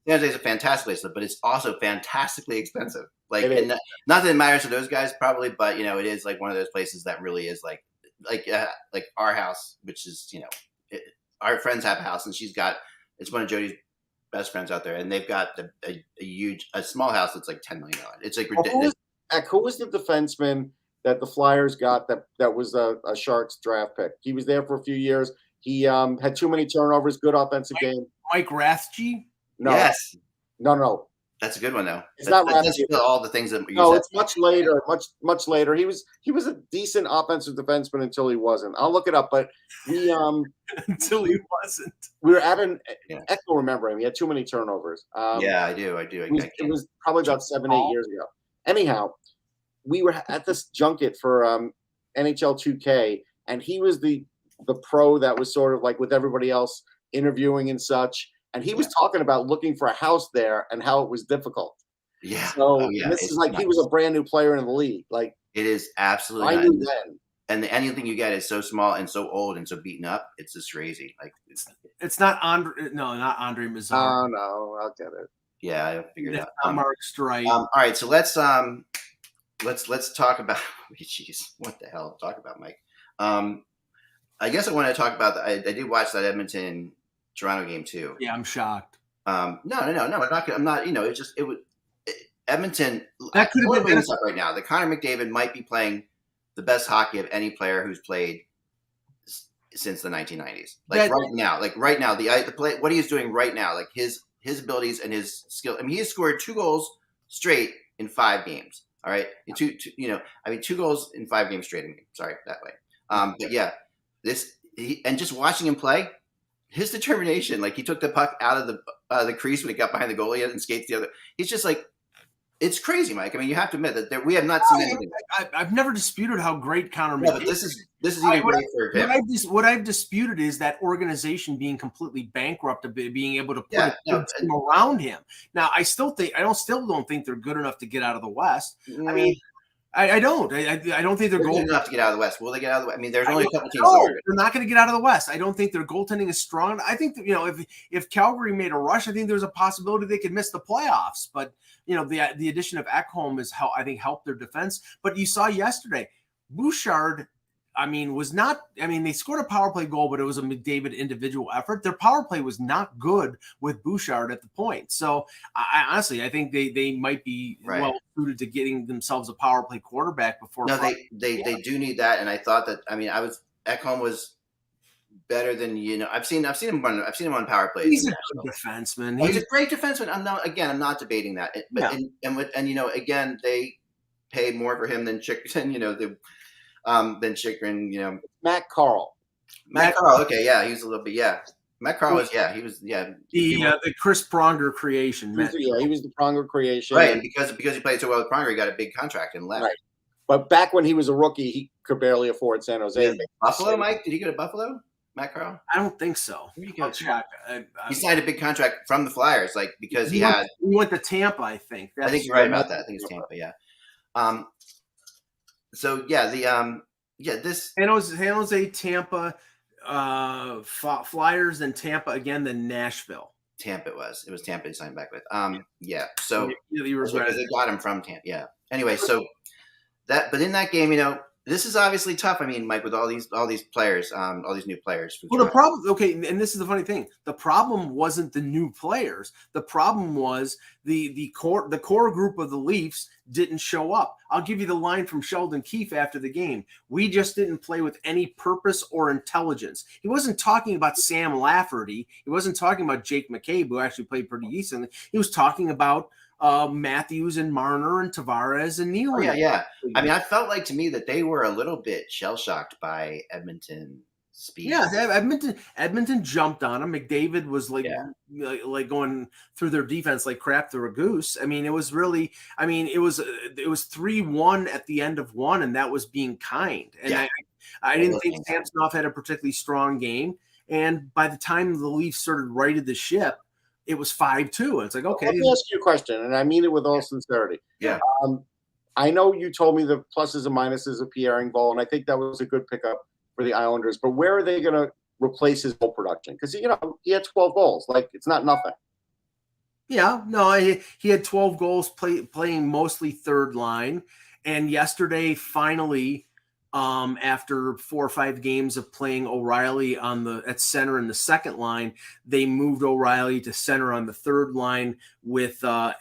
[SPEAKER 4] Jose is a fantastic place, but it's also fantastically expensive. Like, and not that it matters to those guys probably, but it is like one of those places that really is like our house, which is our friends have a house, and it's one of Jody's best friends out there, and they've got a small house that's like $10 million. It's like ridiculous.
[SPEAKER 2] Who was the defenseman that the Flyers got that was a Sharks draft pick? He was there for a few years. He had too many turnovers. Good offensive game.
[SPEAKER 1] Mike Rathje?
[SPEAKER 2] No.
[SPEAKER 4] Yes.
[SPEAKER 2] No.
[SPEAKER 4] That's a good one, though.
[SPEAKER 2] It's not
[SPEAKER 4] all the things that.
[SPEAKER 2] It's much later. Much later. He was a decent offensive defenseman until he wasn't. I'll look it up, but we
[SPEAKER 1] until he wasn't.
[SPEAKER 2] We were at an Echo. Remember him? He had too many turnovers.
[SPEAKER 4] Yeah, I do.
[SPEAKER 2] It was probably about 7-8 years ago. Anyhow, we were at this junket for NHL 2K, and he was the pro that was sort of like with everybody else interviewing and such. And he was talking about looking for a house there and how it was difficult.
[SPEAKER 4] Yeah.
[SPEAKER 2] So this is like he was a brand new player in the league. Like
[SPEAKER 4] it is absolutely.
[SPEAKER 2] I knew then.
[SPEAKER 4] And anything you get is so small and so old and so beaten up. It's just crazy. Like
[SPEAKER 1] it's not Andre. No, not Andre Mazar.
[SPEAKER 2] Oh no, I'll get it.
[SPEAKER 4] Yeah, I figured it out.
[SPEAKER 1] Mark Streit.
[SPEAKER 4] All right, so let's talk about. Jeez, what the hell? Talk about Mike. I guess I want to talk about. I did watch that Edmonton Toronto game too.
[SPEAKER 1] Yeah, I'm shocked.
[SPEAKER 4] No. I'm not. It was Edmonton.
[SPEAKER 1] That could have been
[SPEAKER 4] up right now. The Connor McDavid might be playing the best hockey of any player who's played since the 1990s. Right now, the play. What he is doing right now, like his abilities and his skill. I mean, he has scored 2 goals straight in 5 games. All right, 2 goals in 5 games straight. Sorry that way. But yeah, and just watching him play. His determination, like he took the puck out of the crease when he got behind the goalie and skates the other. He's just like, it's crazy, Mike. I mean, you have to admit that we have not seen anything.
[SPEAKER 1] I've never disputed how great Connor
[SPEAKER 4] McDavid. But this is even great for him.
[SPEAKER 1] What I've disputed is that organization being completely bankrupt of being able to put a team around him. Now, I still don't think they're good enough to get out of the West. I mean. I don't. I don't think they're
[SPEAKER 4] good enough to get out of the West. Will they get out of the West? I mean, there's only a couple teams. No,
[SPEAKER 1] they're not going to get out of the West. I don't think their goaltending is strong. I think that, if Calgary made a rush, I think there's a possibility they could miss the playoffs. But the addition of Ekholm is helped their defense. But you saw yesterday, Bouchard. They scored a power play goal, but it was a McDavid individual effort. Their power play was not good with Bouchard at the point. So I honestly think they might be well suited to getting themselves a power play quarterback before.
[SPEAKER 4] No, they do need that. And I thought that, Ekholm was better than, I've seen him on power plays.
[SPEAKER 1] He's a good defenseman.
[SPEAKER 4] He's a great defenseman. I'm not debating that. But again, they paid more for him than Chychrun, than Chychrun,
[SPEAKER 2] Matt Carl.
[SPEAKER 4] Okay, yeah, he was a little bit, yeah. Matt Carl was, he was.
[SPEAKER 1] The Chris Pronger creation.
[SPEAKER 2] He was the Pronger creation,
[SPEAKER 4] right? And because he played so well with Pronger, he got a big contract and left.
[SPEAKER 2] Right. But back when he was a rookie, he could barely afford San Jose.
[SPEAKER 4] Yeah. Buffalo, Mike? Did he go to Buffalo? Matt Carl?
[SPEAKER 1] I don't think so.
[SPEAKER 4] He signed a big contract from the Flyers, because he
[SPEAKER 1] went to Tampa. I think.
[SPEAKER 4] I think you're right about that. I think it's Tampa. Yeah. So this
[SPEAKER 1] San Jose, Tampa, Flyers, then Tampa again, then Nashville.
[SPEAKER 4] Tampa it was Tampa he signed back with. So
[SPEAKER 1] they
[SPEAKER 4] got him from Tampa. Yeah. Anyway, but in that game, this is obviously tough. I mean, Mike, with all these players, all these new players.
[SPEAKER 1] Well, the problem, and this is the funny thing. The problem wasn't the new players. The problem was the core group of the Leafs didn't show up. I'll give you the line from Sheldon Keefe after the game. We just didn't play with any purpose or intelligence. He wasn't talking about Sam Lafferty. He wasn't talking about Jake McCabe, who actually played pretty decently. He was talking about Matthews and Marner and Tavares and Neal.
[SPEAKER 4] Yeah. I mean, I felt like to me that they were a little bit shell-shocked by Edmonton speed.
[SPEAKER 1] Yeah, Edmonton jumped on him. McDavid was like going through their defense like crap through a goose. I mean, it was 3-1 at the end of one, and that was being kind. And I didn't think Samsonov had a particularly strong game. And by the time the Leafs sort of righted the ship, it was 5-2. And it's like, okay.
[SPEAKER 2] Let me ask you a question, and I mean it with all sincerity.
[SPEAKER 4] Yeah.
[SPEAKER 2] I know you told me the pluses and minuses of Pierre Engvall, and I think that was a good pickup for the Islanders. But where are they going to replace his goal production? Because, he had 12 goals. Like, it's not nothing.
[SPEAKER 1] Yeah, no, he had 12 goals playing mostly third line. And yesterday, finally, after 4 or 5 games of playing O'Reilly at center in the second line, they moved O'Reilly to center on the third line with with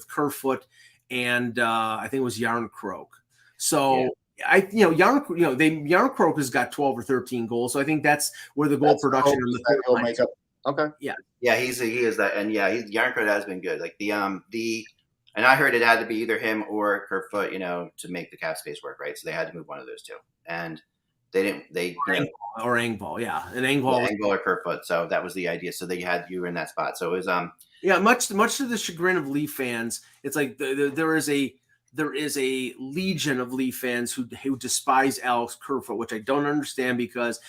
[SPEAKER 1] Kerfoot and I think it was Yarncroke. So Yarncroke has got 12 or 13 goals. So I think that's where the goal production in the third line.
[SPEAKER 2] Okay.
[SPEAKER 1] Yeah.
[SPEAKER 4] Yeah, he is that, and Yarncroke has been good. Like and I heard it had to be either him or Kerfoot, to make the cap space work, right? So they had to move one of those two, and they didn't.
[SPEAKER 1] Or Engvall, yeah, and Engvall
[SPEAKER 4] or Kerfoot. So that was the idea. So they had you in that spot. So it was
[SPEAKER 1] much to the chagrin of Leaf fans, it's like there is a legion of Leaf fans who despise Alex Kerfoot, which I don't understand because,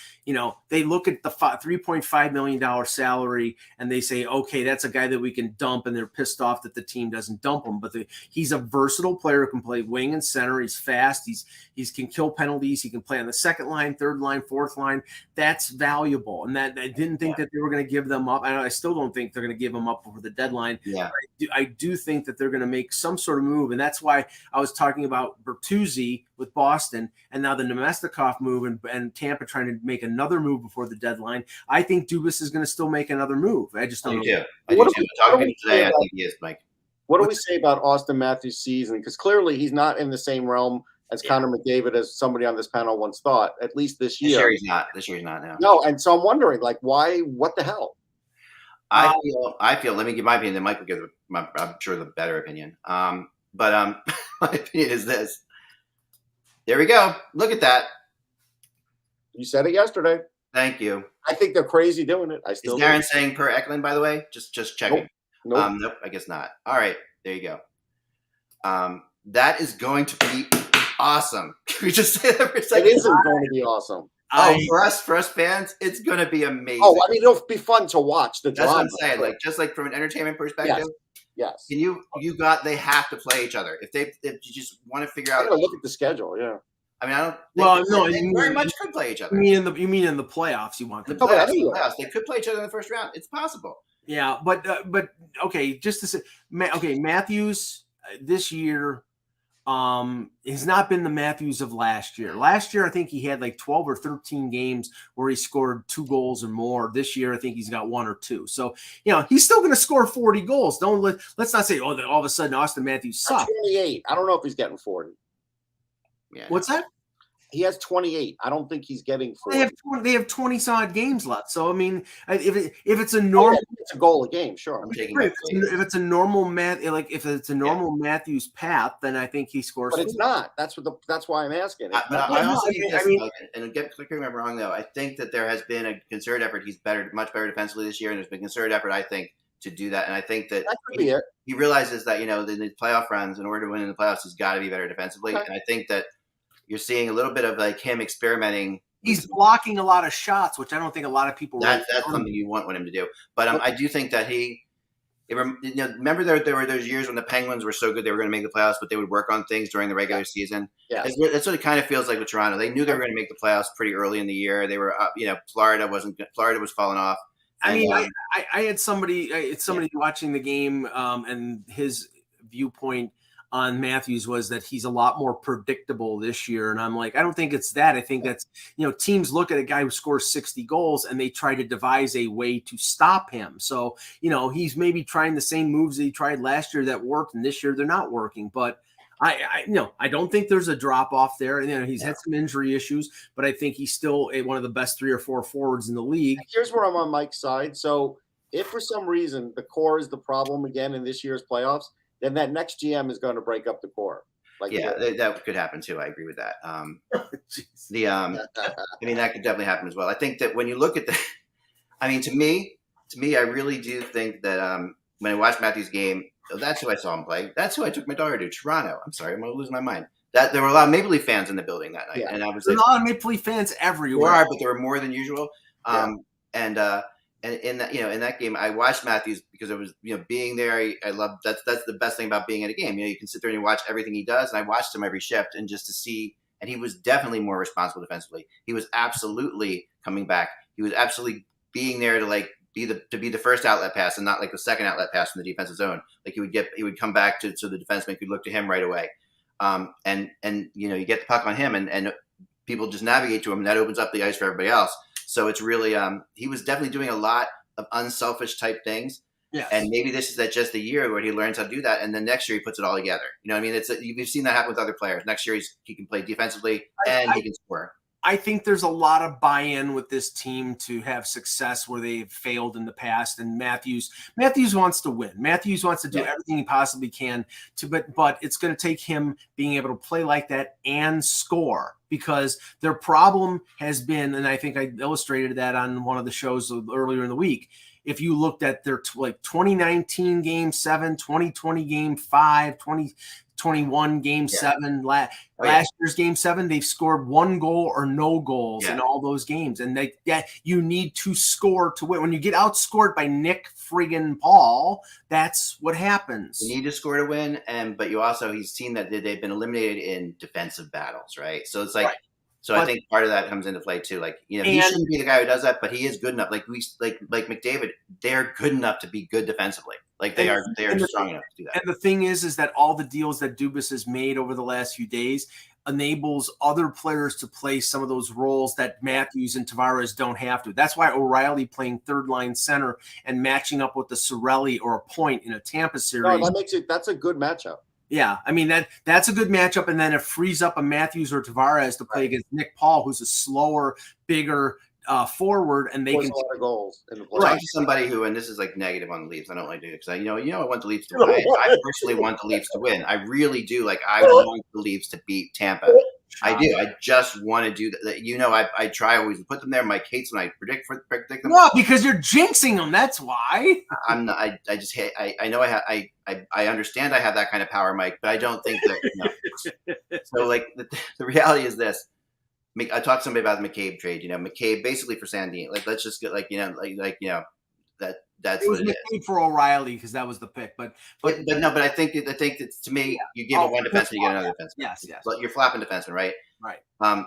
[SPEAKER 1] they look at the $3.5 million salary and they say, okay, that's a guy that we can dump, and they're pissed off that the team doesn't dump him. But he's a versatile player who can play wing and center. He's fast. He can kill penalties. He can play on the second line, third line, fourth line. That's valuable. And that I didn't think that they were going to give them up. I still don't think they're going to give him up before the deadline.
[SPEAKER 4] Yeah.
[SPEAKER 1] I do think that they're going to make some sort of move. And that's why I was talking about Bertuzzi with Boston, and now the Nemestikov move, and Tampa trying to make another move before the deadline. I think Dubas is going to still make another move. I just don't know.
[SPEAKER 4] I do too. Talking to him today, I think he is, Mike.
[SPEAKER 2] What do we say about Austin Matthews' season? Because clearly he's not in the same realm as Connor McDavid, as somebody on this panel once thought, at least this year.
[SPEAKER 4] This year he's not now.
[SPEAKER 2] No, and so I'm wondering, why? What the hell?
[SPEAKER 4] I feel. Let me give my opinion. Then Mike will give, I'm sure, the better opinion. But my opinion is this. There we go. Look at that.
[SPEAKER 2] You said it yesterday.
[SPEAKER 4] Thank you.
[SPEAKER 2] I think they're crazy doing it.
[SPEAKER 4] Is Darren saying per Eklund, by the way? Just checking.
[SPEAKER 2] Nope.
[SPEAKER 4] Nope. I guess not. All right. There you go. That is going to be awesome. Can we just say that for a second?
[SPEAKER 2] It isn't going to be awesome.
[SPEAKER 4] For us fans, it's going to be amazing.
[SPEAKER 2] Oh, I mean, it'll be fun to watch. That's
[SPEAKER 4] what I'm saying. Just from an entertainment perspective.
[SPEAKER 2] Yes.
[SPEAKER 4] They have to play each other. If you just want to figure out.
[SPEAKER 2] Look at the schedule. Yeah.
[SPEAKER 4] I mean, I don't.
[SPEAKER 1] They
[SPEAKER 4] very much could play each other.
[SPEAKER 1] You mean in the playoffs? You want
[SPEAKER 4] the playoffs? They could play each other in the first round. It's possible.
[SPEAKER 1] Yeah, but okay, just to say, Matthews this year has not been the Matthews of last year. Last year, I think he had 12 or 13 games where he scored 2 goals or more. This year, I think he's got 1 or 2. So, he's still going to score 40 goals. Let's not say, all of a sudden Austin Matthews sucks.
[SPEAKER 2] 28. I don't know if he's getting 40.
[SPEAKER 4] Yeah.
[SPEAKER 1] What's that?
[SPEAKER 2] He has 28. I don't think he's getting 40.
[SPEAKER 1] They have 20-some games left. So I mean, if it's a normal,
[SPEAKER 2] it's a goal a game, sure.
[SPEAKER 1] If it's a normal Matthews path, then I think he scores.
[SPEAKER 2] But it's not. That's why I'm asking.
[SPEAKER 4] I also think and correct me if I'm wrong though. I think that there has been a concerted effort. He's much better defensively this year, and there's been a concerted effort, I think, to do that. And I think that
[SPEAKER 2] could be it.
[SPEAKER 4] He realizes that in the playoff runs, in order to win in the playoffs, he's got to be better defensively. Okay. And I think that you're seeing a little bit of him experimenting.
[SPEAKER 1] He's blocking a lot of shots, which I don't think a lot of people.
[SPEAKER 4] That's something you want him to do. But I do think that remember there were those years when the Penguins were so good they were going to make the playoffs, but they would work on things during the regular season. Yeah, that's what it kind of feels like with Toronto. They knew they were going to make the playoffs pretty early in the year. They were, Florida was falling off.
[SPEAKER 1] I mean, I had somebody watching the game, and his viewpoint on Matthews was that he's a lot more predictable this year. And I'm like, I don't think it's that. I think that's, teams look at a guy who scores 60 goals and they try to devise a way to stop him. So, he's maybe trying the same moves that he tried last year that worked, and this year they're not working. But I don't think there's a drop off there. And he's had some injury issues, but I think he's still one of the best 3 or 4 forwards in the league.
[SPEAKER 2] Here's where I'm on Mike's side. So if for some reason the core is the problem again in this year's playoffs, then that next GM is going to break up the core. Like,
[SPEAKER 4] yeah, that could happen too. I agree with that.
[SPEAKER 1] Jeez.
[SPEAKER 4] I mean, that could definitely happen as well. I think that when you look at I mean, to me, I really do think that when I watched Matthews' game, that's who I saw him play. That's who I took my daughter to, Toronto. I'm sorry, I'm going to lose my mind. That there were a lot of Maple Leaf fans in the building that night, and I was
[SPEAKER 1] There's
[SPEAKER 4] like,
[SPEAKER 1] a lot of Maple Leaf fans everywhere.
[SPEAKER 4] there are, but there were more than usual. And in that in that game, I watched Matthews because it was being there. I love that's the best thing about being at a game. You can sit there and you watch everything he does, and I watched him every shift, and just to see. And he was definitely more responsible defensively. He was absolutely coming back. He was absolutely being there to be the first outlet pass and not like the second outlet pass from the defensive zone. Like he would come back so the defenseman could look to him right away. And you get the puck on him and people just navigate to him, and that opens up the ice for everybody else. So it's really he was definitely doing a lot of unselfish type things.
[SPEAKER 1] Yeah.
[SPEAKER 4] And maybe this is just a year where he learns how to do that, and then next year he puts it all together. You know what I mean? We've seen that happen with other players. Next year he can play defensively and he can score.
[SPEAKER 1] I think there's a lot of buy-in with this team to have success where they've failed in the past. And Matthews wants to win. Matthews wants to do everything he possibly can but it's going to take him being able to play like that and score, because their problem has been, and I think I illustrated that on one of the shows earlier in the week. If you looked at their 2019 game 7, 2020 game 5, 2021 game 7, last year's game 7, they've scored 1 goal or no goals in all those games. And you need to score to win. When you get outscored by Nick friggin' Paul, that's what happens.
[SPEAKER 4] You need to score to win, but you also, he's seen that they've been eliminated in defensive battles, right? So it's like, I think part of that comes into play too. Like, he shouldn't be the guy who does that, but he is good enough. Like McDavid, they're good enough to be good defensively. Like they are strong enough to do that.
[SPEAKER 1] And the thing is that all the deals that Dubas has made over the last few days enables other players to play some of those roles that Matthews and Tavares don't have to. That's why O'Reilly playing third line center and matching up with the Cirelli or a Point in a Tampa series.
[SPEAKER 2] No, that's a good matchup.
[SPEAKER 1] Yeah, I mean that's a good matchup, and then it frees up a Matthews or Tavares to play against Nick Paul, who's a slower, bigger forward, and they can
[SPEAKER 2] a lot of goals in the
[SPEAKER 4] play. Talk to somebody who, and this is like negative on the Leafs. I don't like to do it because I want the Leafs to win. I personally want the Leafs to win. I really do. Like I want the Leafs to beat Tampa. I do. I just want to do that. I try always to put them there. Mike hates when I predict them.
[SPEAKER 1] Well, because you're jinxing them. That's why.
[SPEAKER 4] I'm not. I just hate. I know I understand I have that kind of power, Mike, but I don't think that. So like the reality is this. I talked to somebody about the McCabe trade. McCabe basically for Sandin. Like let's just get that's
[SPEAKER 1] it was
[SPEAKER 4] what it
[SPEAKER 1] McCabe for O'Reilly because that was the pick. But
[SPEAKER 4] I think it's to me you give it one defenseman, you get another defenseman.
[SPEAKER 1] Yes.
[SPEAKER 4] But you're flapping defenseman, right?
[SPEAKER 1] Right.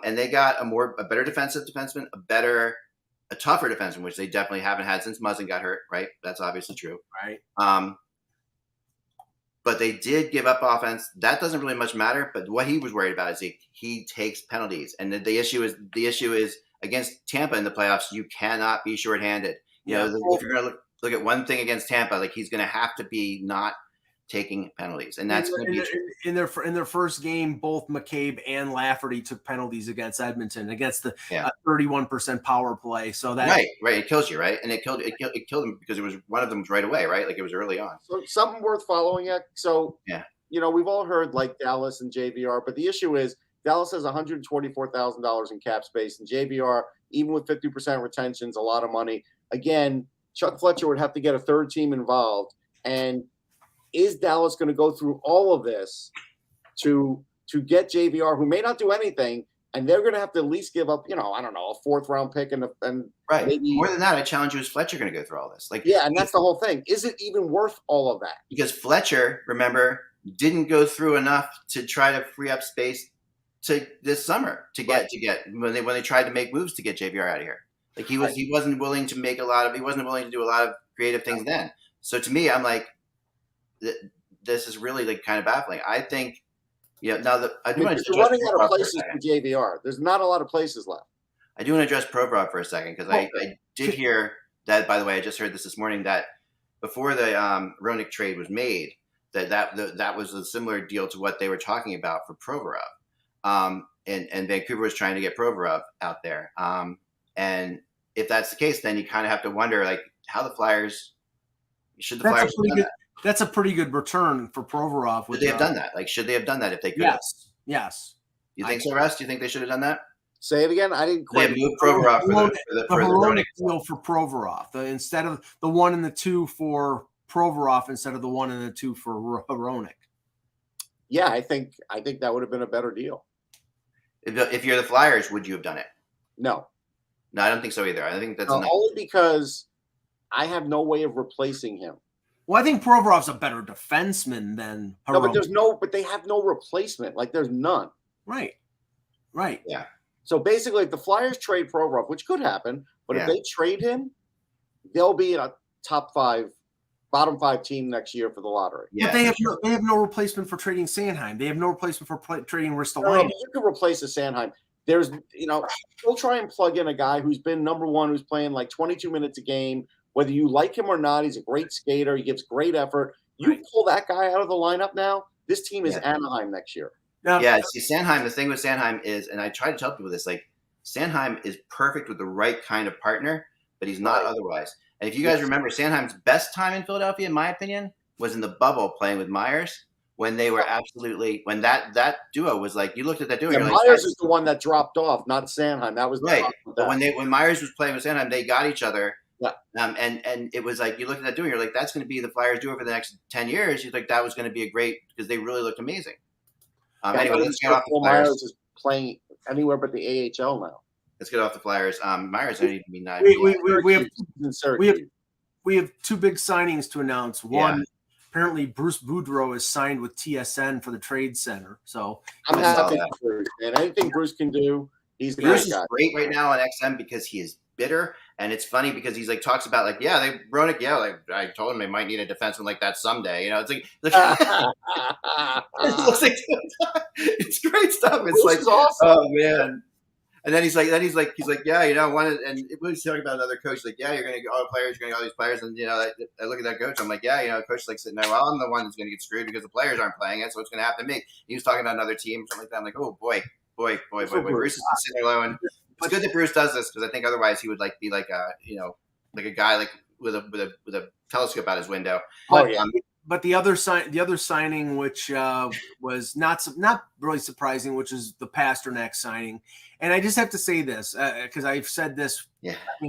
[SPEAKER 4] And they got a better defensive defenseman, a tougher defenseman, which they definitely haven't had since Muzzin got hurt. Right. That's obviously true.
[SPEAKER 1] Right.
[SPEAKER 4] But they did give up offense. That doesn't really much matter. But what he was worried about is he takes penalties, and the issue is against Tampa in the playoffs. You cannot be shorthanded. If you're going to look at one thing against Tampa, like he's going to have to be not taking penalties, and that's going to be true.
[SPEAKER 1] In their first game, both McCabe and Lafferty took penalties against Edmonton against the 31% power play. So that
[SPEAKER 4] right, it kills you, right? And it killed them because it was one of them was right away, right? Like it was early on.
[SPEAKER 2] So something worth following it. So we've all heard like Dallas and JVR, but the issue is Dallas has $124,000 in cap space, and JVR, even with 50% retention, is a lot of money. Again, Chuck Fletcher would have to get a third team involved, and is Dallas going to go through all of this to get JVR, who may not do anything, and they're going to have to at least give up, I don't know, a 4th round pick and
[SPEAKER 4] right.
[SPEAKER 2] Maybe
[SPEAKER 4] more than that. I challenge you: is Fletcher going to go through all this?
[SPEAKER 2] And that's the whole thing. Is it even worth all of that?
[SPEAKER 4] Because Fletcher, remember, didn't go through enough to try to free up space to this summer to get when they tried to make moves to get JVR out of here. Like he wasn't willing to he wasn't willing to do a lot of creative things then. So to me, I'm like, this is really like kind of baffling. I think, now that I do want to
[SPEAKER 2] running out of places for JVR. There's not a lot of places left.
[SPEAKER 4] I do want to address Provorov for a second because I did hear that. By the way, I just heard this morning that before the Hronek trade was made, that was a similar deal to what they were talking about for Provorov. And Vancouver was trying to get Provorov out there. And if that's the case, then you kind of have to wonder, like, how the Flyers should the Flyers.
[SPEAKER 1] That's a pretty good return for Provorov.
[SPEAKER 4] Should they have done that? Like, should they have done that if they could?
[SPEAKER 1] Yes.
[SPEAKER 4] You think so, Russ? Do you think they should have done that?
[SPEAKER 2] Say it again. I didn't
[SPEAKER 4] They
[SPEAKER 2] quite.
[SPEAKER 4] have moved Provorov for the
[SPEAKER 1] Hronek deal for Provorov. Instead of the 1 and the 2 for Provorov, instead of the 1 and the 2 for Hronek.
[SPEAKER 2] Yeah, I think that would have been a better deal.
[SPEAKER 4] If you're the Flyers, would you have done it?
[SPEAKER 2] No,
[SPEAKER 4] I don't think so either. I think that's
[SPEAKER 2] only because I have no way of replacing him.
[SPEAKER 1] Well, I think Provorov's a better defenseman than Hronek.
[SPEAKER 2] No, but they have no replacement. Like, there's none.
[SPEAKER 1] Right.
[SPEAKER 4] Yeah.
[SPEAKER 2] So basically, if the Flyers trade Provorov, which could happen, but if they trade him, they'll be in a bottom 5 team next year for the lottery.
[SPEAKER 1] Yeah, but they have no replacement for trading Sanheim. They have no replacement for trading Ristolainen.
[SPEAKER 2] No, you can replace a Sanheim. There's, they'll try and plug in a guy who's been number 1, who's playing like 22 minutes a game. Whether you like him or not, he's a great skater. He gives great effort. You pull that guy out of the lineup now, this team is Anaheim next year.
[SPEAKER 4] See, Sanheim, the thing with Sanheim is, and I try to tell people this, like, Sanheim is perfect with the right kind of partner, but he's not otherwise. And if you guys remember, Sanheim's best time in Philadelphia, in my opinion, was in the bubble playing with Myers when they were when that duo was like, you looked at that duo.
[SPEAKER 2] Yeah,
[SPEAKER 4] you're
[SPEAKER 2] Myers
[SPEAKER 4] like,
[SPEAKER 2] is the one that dropped off, not Sanheim. That was
[SPEAKER 4] right. But when Myers was playing with Sanheim, they got each other.
[SPEAKER 2] Yeah.
[SPEAKER 4] And it was like, you look at that duo, you're like, that's going to be the Flyers duo for the next 10 years. You think that was going to be a great, because they really looked amazing. Anyway, let's get off the Flyers.
[SPEAKER 2] Myers is playing anywhere but the AHL now.
[SPEAKER 4] Let's get off the Flyers. Myers don't even be nice.
[SPEAKER 1] We have 2 big signings to announce. One, apparently Bruce Boudreau is signed with TSN for the Trade Center. So
[SPEAKER 2] I'm happy for Bruce, man. Anything Bruce can do, he's the
[SPEAKER 4] Bruce
[SPEAKER 2] guy.
[SPEAKER 4] is great right now on XM because he is bitter, and it's funny because he's like talks about like, they Hronek, like I told him they might need a defenseman like that someday. It's like it looks like it's great stuff. It's
[SPEAKER 2] Bruce
[SPEAKER 4] like
[SPEAKER 2] is awesome.
[SPEAKER 4] Oh man. And then he's like, and it was talking about another coach, like, you're going to get all the players, you're going to get all these players. And, I look at that coach, I'm like, coach like sitting there, well, I'm the one that's going to get screwed because the players aren't playing it. So it's going to happen to me. He was talking about another team, something like that. I'm like, oh boy. Bruce is sitting there low. And it's good that Bruce does this because I think otherwise he would like be like like a guy like with a telescope out his window.
[SPEAKER 1] But the other signing, which was not really surprising, which is the Pasternak signing, and I just have to say this because I've said this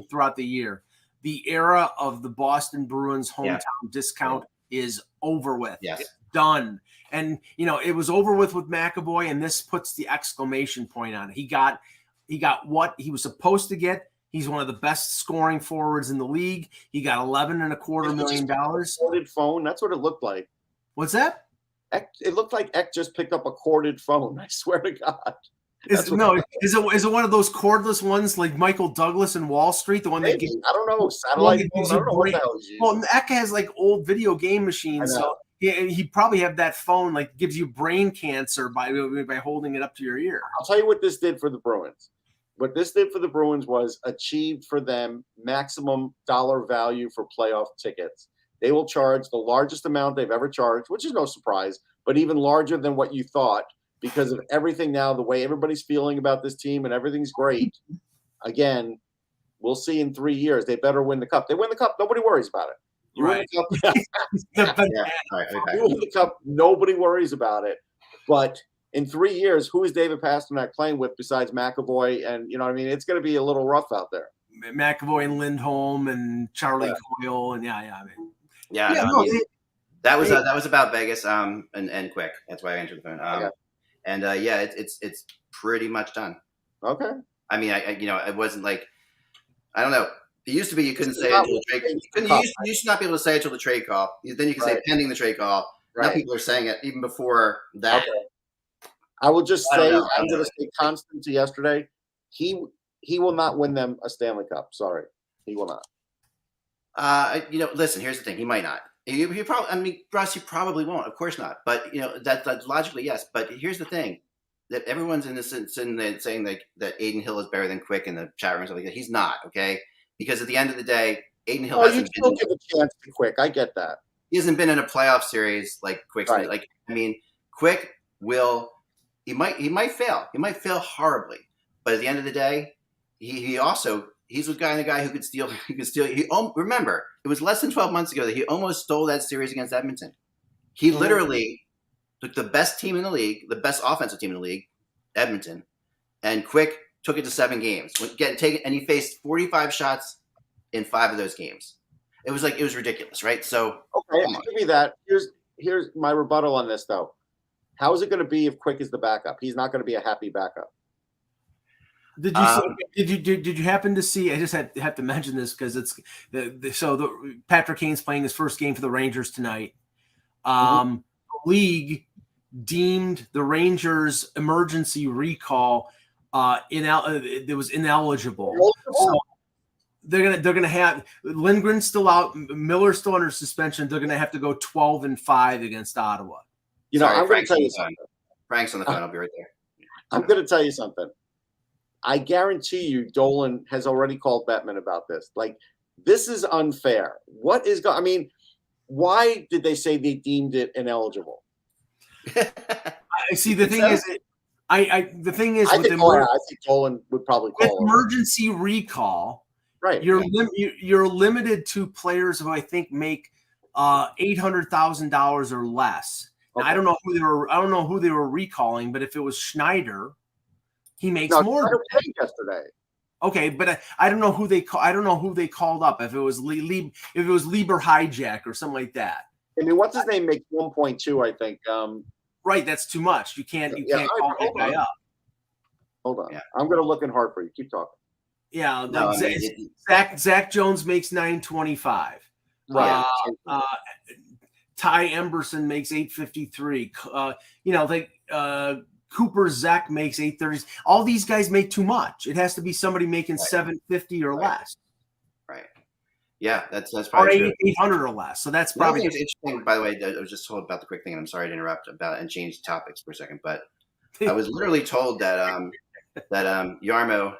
[SPEAKER 1] throughout the year: the era of the Boston Bruins hometown discount is over with.
[SPEAKER 4] Yes,
[SPEAKER 1] it's done. And it was over with McAvoy, and this puts the exclamation point on it. He got what he was supposed to get. He's one of the best scoring forwards in the league. He got $11.25 million.
[SPEAKER 2] Corded phone. That's what it looked like.
[SPEAKER 1] What's that?
[SPEAKER 2] It looked like Eck just picked up a corded phone. I swear to God.
[SPEAKER 1] Is it one of those cordless ones like Michael Douglas in Wall Street? The one that gives,
[SPEAKER 2] I don't know, satellite phone. I don't know what the hell he's using.
[SPEAKER 1] Well, Eck has like old video game machines, so he probably have that phone like gives you brain cancer by holding it up to your ear.
[SPEAKER 2] I'll tell you what this did for the Bruins. What this did for the Bruins was achieved for them maximum dollar value for playoff tickets. They will charge the largest amount they've ever charged, which is no surprise, but even larger than what you thought because of everything now, the way everybody's feeling about this team and everything's great. Again, we'll see in 3 years. They better win the cup. They win the cup, nobody worries about it. You win the cup, you win the cup, nobody worries about it. But in 3 years, who is David Pasternak playing with besides McAvoy? And it's going to be a little rough out there.
[SPEAKER 1] McAvoy and Lindholm and Charlie Coyle and
[SPEAKER 4] that was about Vegas and quick. That's why I answered the phone. It's pretty much done.
[SPEAKER 2] Okay.
[SPEAKER 4] I mean, it wasn't like I don't know. It used to be you couldn't say it until the trade. You used to not be able to say it until the trade call. Then you can say pending the trade call. Now people are saying it even before that. Okay.
[SPEAKER 2] I will just say, I'm going to stay constant to yesterday. He will not win them a Stanley Cup. Sorry, he will not.
[SPEAKER 4] Listen. Here's the thing. He might not. He probably. I mean, Russ, he probably won't. Of course not. But that's logically yes. But here's the thing: that everyone's in saying that Aiden Hill is better than Quick in the chat room and stuff like that. He's not. Okay, because at the end of the day, Aiden Hill hasn't
[SPEAKER 2] you still give a chance to Quick. I get that.
[SPEAKER 4] He hasn't been in a playoff series like Quick's been. Like Quick will. He might fail. He might fail horribly. But at the end of the day, he's He's the guy who could steal. Remember, it was less than 12 months ago that he almost stole that series against Edmonton. He literally took the best team in the league, the best offensive team in the league, Edmonton, and Quick took it to 7 games. And he faced 45 shots in 5 of those games. It was ridiculous, right? So
[SPEAKER 2] okay, I'll give you that. Here's my rebuttal on this though. How is it going to be if Quick is the backup? He's not going to be a happy backup.
[SPEAKER 1] Did you happen to see? I just have to mention this because it's Patrick Kane's playing his first game for the Rangers tonight. The league deemed the Rangers emergency recall it was ineligible. So they're gonna have Lindgren still out, Miller still under suspension. They're gonna have to go 12-5 against Ottawa.
[SPEAKER 2] I'm going to tell you something.
[SPEAKER 4] Frank's on the phone. I'll be right there.
[SPEAKER 2] I'm going to tell you something. I guarantee you, Dolan has already called Bettman about this. Like, this is unfair. What is going? I mean, why did they say they deemed it ineligible?
[SPEAKER 1] I see. The thing is, I think
[SPEAKER 2] Dolan would probably call
[SPEAKER 1] emergency recall.
[SPEAKER 2] Right.
[SPEAKER 1] You're limited to players who I think make $800,000 or less. Okay. Now, I don't know who they were recalling, but if it was Schneider, he makes more.
[SPEAKER 2] Yesterday.
[SPEAKER 1] Okay, but I don't know who they I don't know who they called up. If it was Lieber Hijack or something like that.
[SPEAKER 2] I mean, what's his name makes 1.2, I think.
[SPEAKER 1] Right, that's too much. You can't call that guy up.
[SPEAKER 2] Hold on. Yeah. I'm going to look in hard for you. Keep talking.
[SPEAKER 1] Yeah, Zach Jones makes $925.
[SPEAKER 2] Right.
[SPEAKER 1] Ty Emberson makes $853. Cooper Zek makes $830. All these guys make too much. It has to be somebody making $750 or less.
[SPEAKER 4] Right. Yeah, that's probably
[SPEAKER 1] $800 or less. So that's probably
[SPEAKER 4] interesting. By the way, I was just told about the Quick thing, and I'm sorry to interrupt and change topics for a second, but I was literally told that Jarmo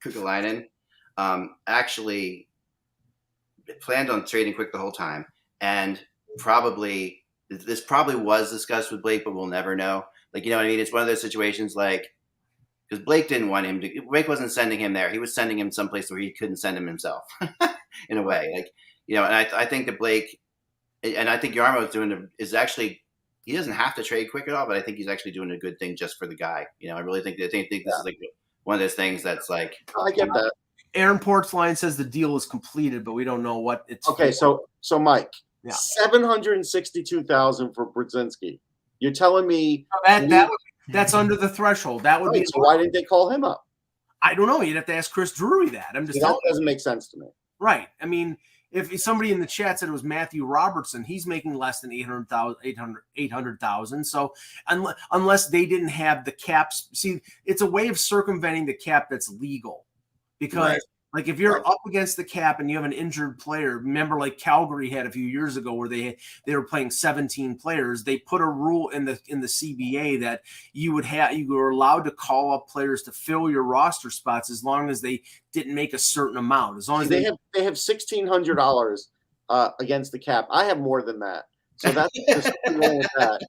[SPEAKER 4] Kukalainen actually planned on trading Quick the whole time, and this probably was discussed with Blake, but we'll never know. Like, you know what I mean? It's one of those situations, like, because Blake didn't want him to. Blake wasn't sending him there. He was sending him someplace where he couldn't send him himself, in a way. Like, you know, and I think that Blake, and I think Jarmo is actually, he doesn't have to trade Quick at all, but I think he's actually doing a good thing just for the guy. You know, I really think this is like one of those things that's like.
[SPEAKER 2] I get that.
[SPEAKER 1] Aaron Portsline says the deal is completed, but we don't know what it's.
[SPEAKER 2] Okay, so Mike, $762,000 for Brzezinski. You're telling me
[SPEAKER 1] that's under the threshold. That would be.
[SPEAKER 2] So why didn't they call him up?
[SPEAKER 1] I don't know. You'd have to ask Chris Drury that.
[SPEAKER 2] That doesn't make sense to me.
[SPEAKER 1] Right. I mean, if somebody in the chat said it was Matthew Robertson, he's making less than $800,000. So unless they didn't have the caps, see, it's a way of circumventing the cap that's legal. Because like if you're up against the cap and you have an injured player, remember like Calgary had a few years ago where they were playing 17 players. They put a rule in the CBA that you were allowed to call up players to fill your roster spots as long as they didn't make a certain amount. As long as they have
[SPEAKER 2] $1,600 against the cap. I have more than that. So that's just wrong with that.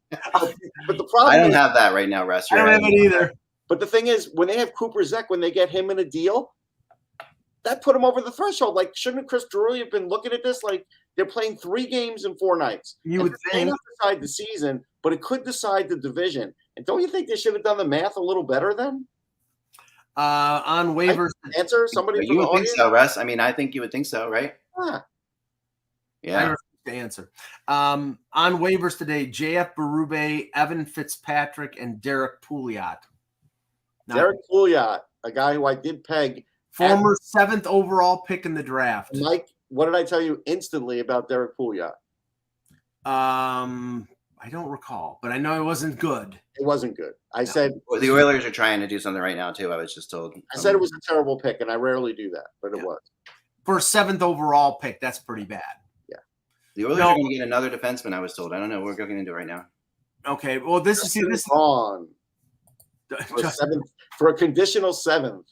[SPEAKER 2] But the problem
[SPEAKER 4] I don't have that right now, Russ.
[SPEAKER 1] I don't have it either.
[SPEAKER 2] But the thing is, when they have Cooper Zek, when they get him in a deal, that put him over the threshold. Like, shouldn't Chris Drury have been looking at this? Like, they're playing 3 games in 4 nights.
[SPEAKER 1] You would think.
[SPEAKER 2] Not decide the season, but it could decide the division. And don't you think they should have done the math a little better then?
[SPEAKER 1] On waivers.
[SPEAKER 2] Answer somebody.
[SPEAKER 4] You would think so, Russ. I mean, I think you would think so, right? Yeah.
[SPEAKER 1] To answer. On waivers today, JF Berube, Evan Fitzpatrick, and Derek Pouliot.
[SPEAKER 2] Derek Pouliot, a guy who I did peg.
[SPEAKER 1] Former 7th overall pick in the draft.
[SPEAKER 2] Mike, what did I tell you instantly about Derek Pouliot?
[SPEAKER 1] I don't recall, but I know it wasn't good.
[SPEAKER 2] It wasn't good. I said
[SPEAKER 4] the Oilers are trying to do something right now too. I was just told.
[SPEAKER 2] I said it was a terrible pick, and I rarely do that, but it was.
[SPEAKER 1] For a 7th overall pick, that's pretty bad.
[SPEAKER 2] Yeah.
[SPEAKER 4] The Oilers are going to get another defenseman, I was told. I don't know. We're going into it right now.
[SPEAKER 1] Okay. Well, this is
[SPEAKER 2] wrong. For a conditional 7th.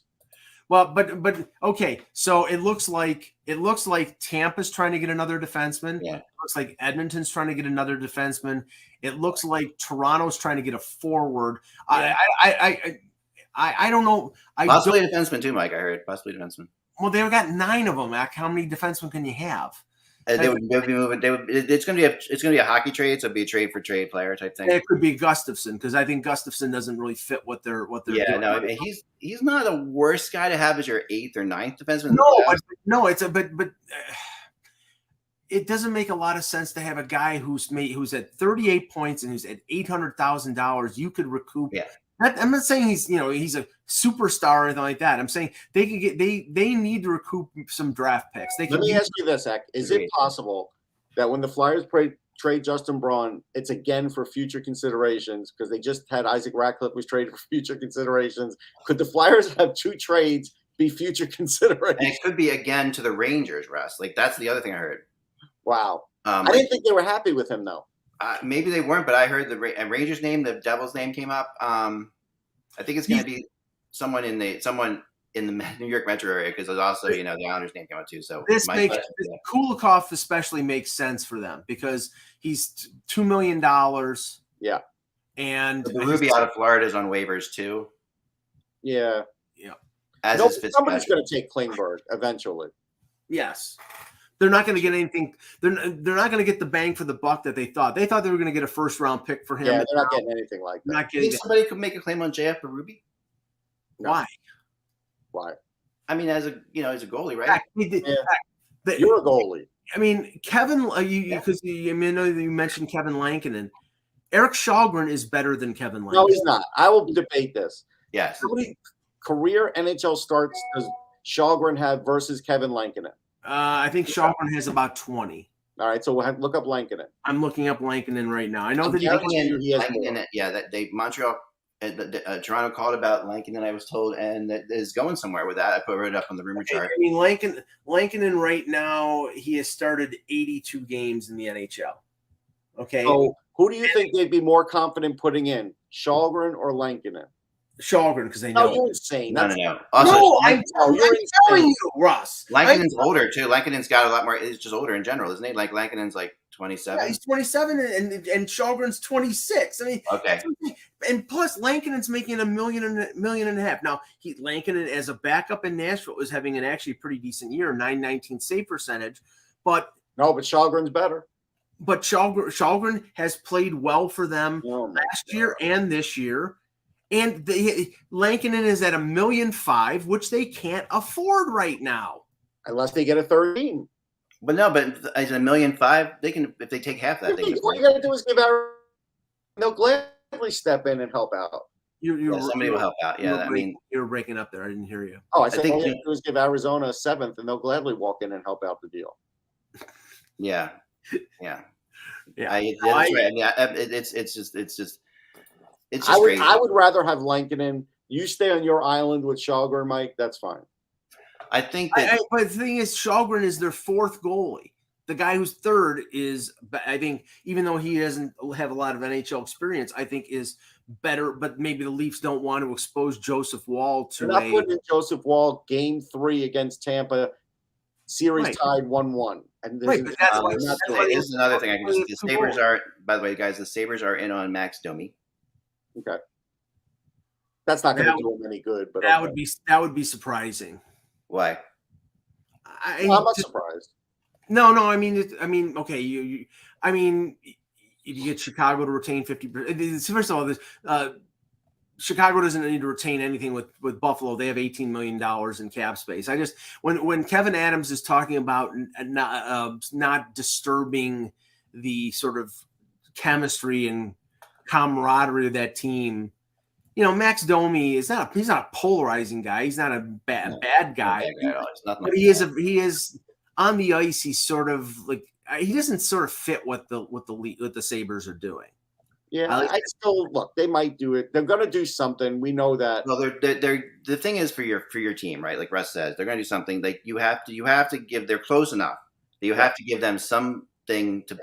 [SPEAKER 1] Well, but okay. So it looks like Tampa's trying to get another defenseman.
[SPEAKER 4] Yeah.
[SPEAKER 1] It looks like Edmonton's trying to get another defenseman. It looks like Toronto's trying to get a forward.
[SPEAKER 2] Yeah.
[SPEAKER 1] I don't know.
[SPEAKER 4] Possibly a defenseman too, Mike. I heard possibly a defenseman.
[SPEAKER 1] Well, they've got 9 of them. How many defensemen can you have?
[SPEAKER 4] They would be moving. It's going to be a hockey trade, so it'd be a trade for trade player type thing.
[SPEAKER 1] It could be Gustafson because I think Gustafson doesn't really fit what they're
[SPEAKER 4] Yeah,
[SPEAKER 1] doing.
[SPEAKER 4] no, I mean, he's not a worst guy to have as your 8th or 9th defenseman.
[SPEAKER 1] But it doesn't make a lot of sense to have a guy who's at 38 points and who's at $800,000. You could recoup.
[SPEAKER 4] Yeah.
[SPEAKER 1] I'm not saying he's a superstar or anything like that. I'm saying they need to recoup some draft picks.
[SPEAKER 2] Let me ask you this, Ek. Is it possible that when the Flyers trade Justin Braun, it's again for future considerations because they just had Isaac Ratcliffe was traded for future considerations? Could the Flyers have 2 trades be future considerations?
[SPEAKER 4] And it could be again to the Rangers, Russ. Like that's the other thing I heard.
[SPEAKER 2] Wow. I didn't think they were happy with him though.
[SPEAKER 4] Maybe they weren't, but I heard the Rangers name, the Devils name came up. I think it's going to be someone in the New York metro area because there's also the Islanders name came out too. So
[SPEAKER 1] Kulikov especially makes sense for them because he's $2 million.
[SPEAKER 2] Yeah,
[SPEAKER 1] and
[SPEAKER 4] the Ruby out of Florida is on waivers too.
[SPEAKER 2] Yeah. Somebody's going to take Klingberg eventually.
[SPEAKER 1] Yes. They're not going to get anything. They're not going to get the bang for the buck that they thought. They thought they were going to get a first-round pick for him.
[SPEAKER 2] Yeah, they're not getting anything like that.
[SPEAKER 4] I think somebody could make a claim on JF Ruby.
[SPEAKER 1] No.
[SPEAKER 2] Why?
[SPEAKER 4] I mean, as a goalie, right?
[SPEAKER 2] You're a goalie.
[SPEAKER 1] I mean, Kevin, because I know you mentioned Kevin Lankinen. Eric Chychrun is better than Kevin Lankinen.
[SPEAKER 2] No, he's not. I will debate this.
[SPEAKER 4] Yes.
[SPEAKER 2] How many career NHL starts does Chychrun have versus Kevin Lankinen?
[SPEAKER 1] I think Chychrun has about 20.
[SPEAKER 2] All right, so we'll look up Lankinen.
[SPEAKER 1] I'm looking up Lankinen right now. I know that
[SPEAKER 4] Montreal, Toronto called about Lankinen, I was told, and that is going somewhere with that. I wrote it up on the rumor chart.
[SPEAKER 1] I mean, Lankinen right now, he has started 82 games in the NHL. Okay.
[SPEAKER 2] So who do you think they'd be more confident putting in, Chychrun or Lankinen?
[SPEAKER 1] Chychrun, because they know.
[SPEAKER 2] No, you're insane.
[SPEAKER 4] No.
[SPEAKER 1] Also, I'm telling you, Russ.
[SPEAKER 4] Lankinen's older too. Lankinen's got a lot more. He's just older in general, isn't he? Like Lankinen's like 27.
[SPEAKER 1] Yeah, he's 27, and Chychrun's 26. I mean,
[SPEAKER 4] okay.
[SPEAKER 1] And plus, Lankinen's making $1.5 million. Now, Lankinen as a backup in Nashville is having an actually pretty decent year, 919 save percentage. But
[SPEAKER 2] Chychrun's better.
[SPEAKER 1] But Chychrun has played well for them last year and this year. And Lankinen is at $1.5 million, which they can't afford right now,
[SPEAKER 2] unless they get a 13.
[SPEAKER 4] But as $1.5 million, they can if they take half that.
[SPEAKER 2] What you got to do is give out. They'll gladly step in and help out.
[SPEAKER 4] Somebody will help out. Yeah, I mean,
[SPEAKER 1] you're breaking up there. I didn't hear you.
[SPEAKER 2] Oh, I said all you do is give Arizona a 7th, and they'll gladly walk in and help out the deal.
[SPEAKER 4] Yeah. It's just crazy.
[SPEAKER 2] I would rather have Lankinen. You stay on your island with Chychrun, Mike. That's fine.
[SPEAKER 4] I think that.
[SPEAKER 1] But the thing is, Chychrun is their 4th goalie. The guy who's 3rd is, I think, even though he doesn't have a lot of NHL experience, I think is better. But maybe the Leafs don't want to expose Joseph Woll to.
[SPEAKER 2] They're not putting in Joseph Woll game 3 against Tampa, series tied 1-1. And
[SPEAKER 4] this is another thing. The Sabres are, by the way, guys. The Sabres are in on Max Domi.
[SPEAKER 2] Okay, that's not going to do him any good. But
[SPEAKER 1] that would be surprising.
[SPEAKER 4] Why?
[SPEAKER 2] I'm not surprised.
[SPEAKER 1] No. I mean, okay. You get Chicago to retain 50%. First of all, Chicago doesn't need to retain anything with Buffalo. They have $18 million in cap space. I just when Kevin Adams is talking about not disturbing the sort of chemistry and camaraderie of that team, Max Domi he's not a polarizing guy. He's not a bad guy. But he is on the ice. He's sort of like he doesn't sort of fit what the Sabres are doing.
[SPEAKER 2] Yeah, I still look. They might do it. They're going to do something. We know that.
[SPEAKER 4] Well, they're the thing is for your team, right? Like Russ says, they're going to do something. Like you have to give. They're close enough that you have to give them something to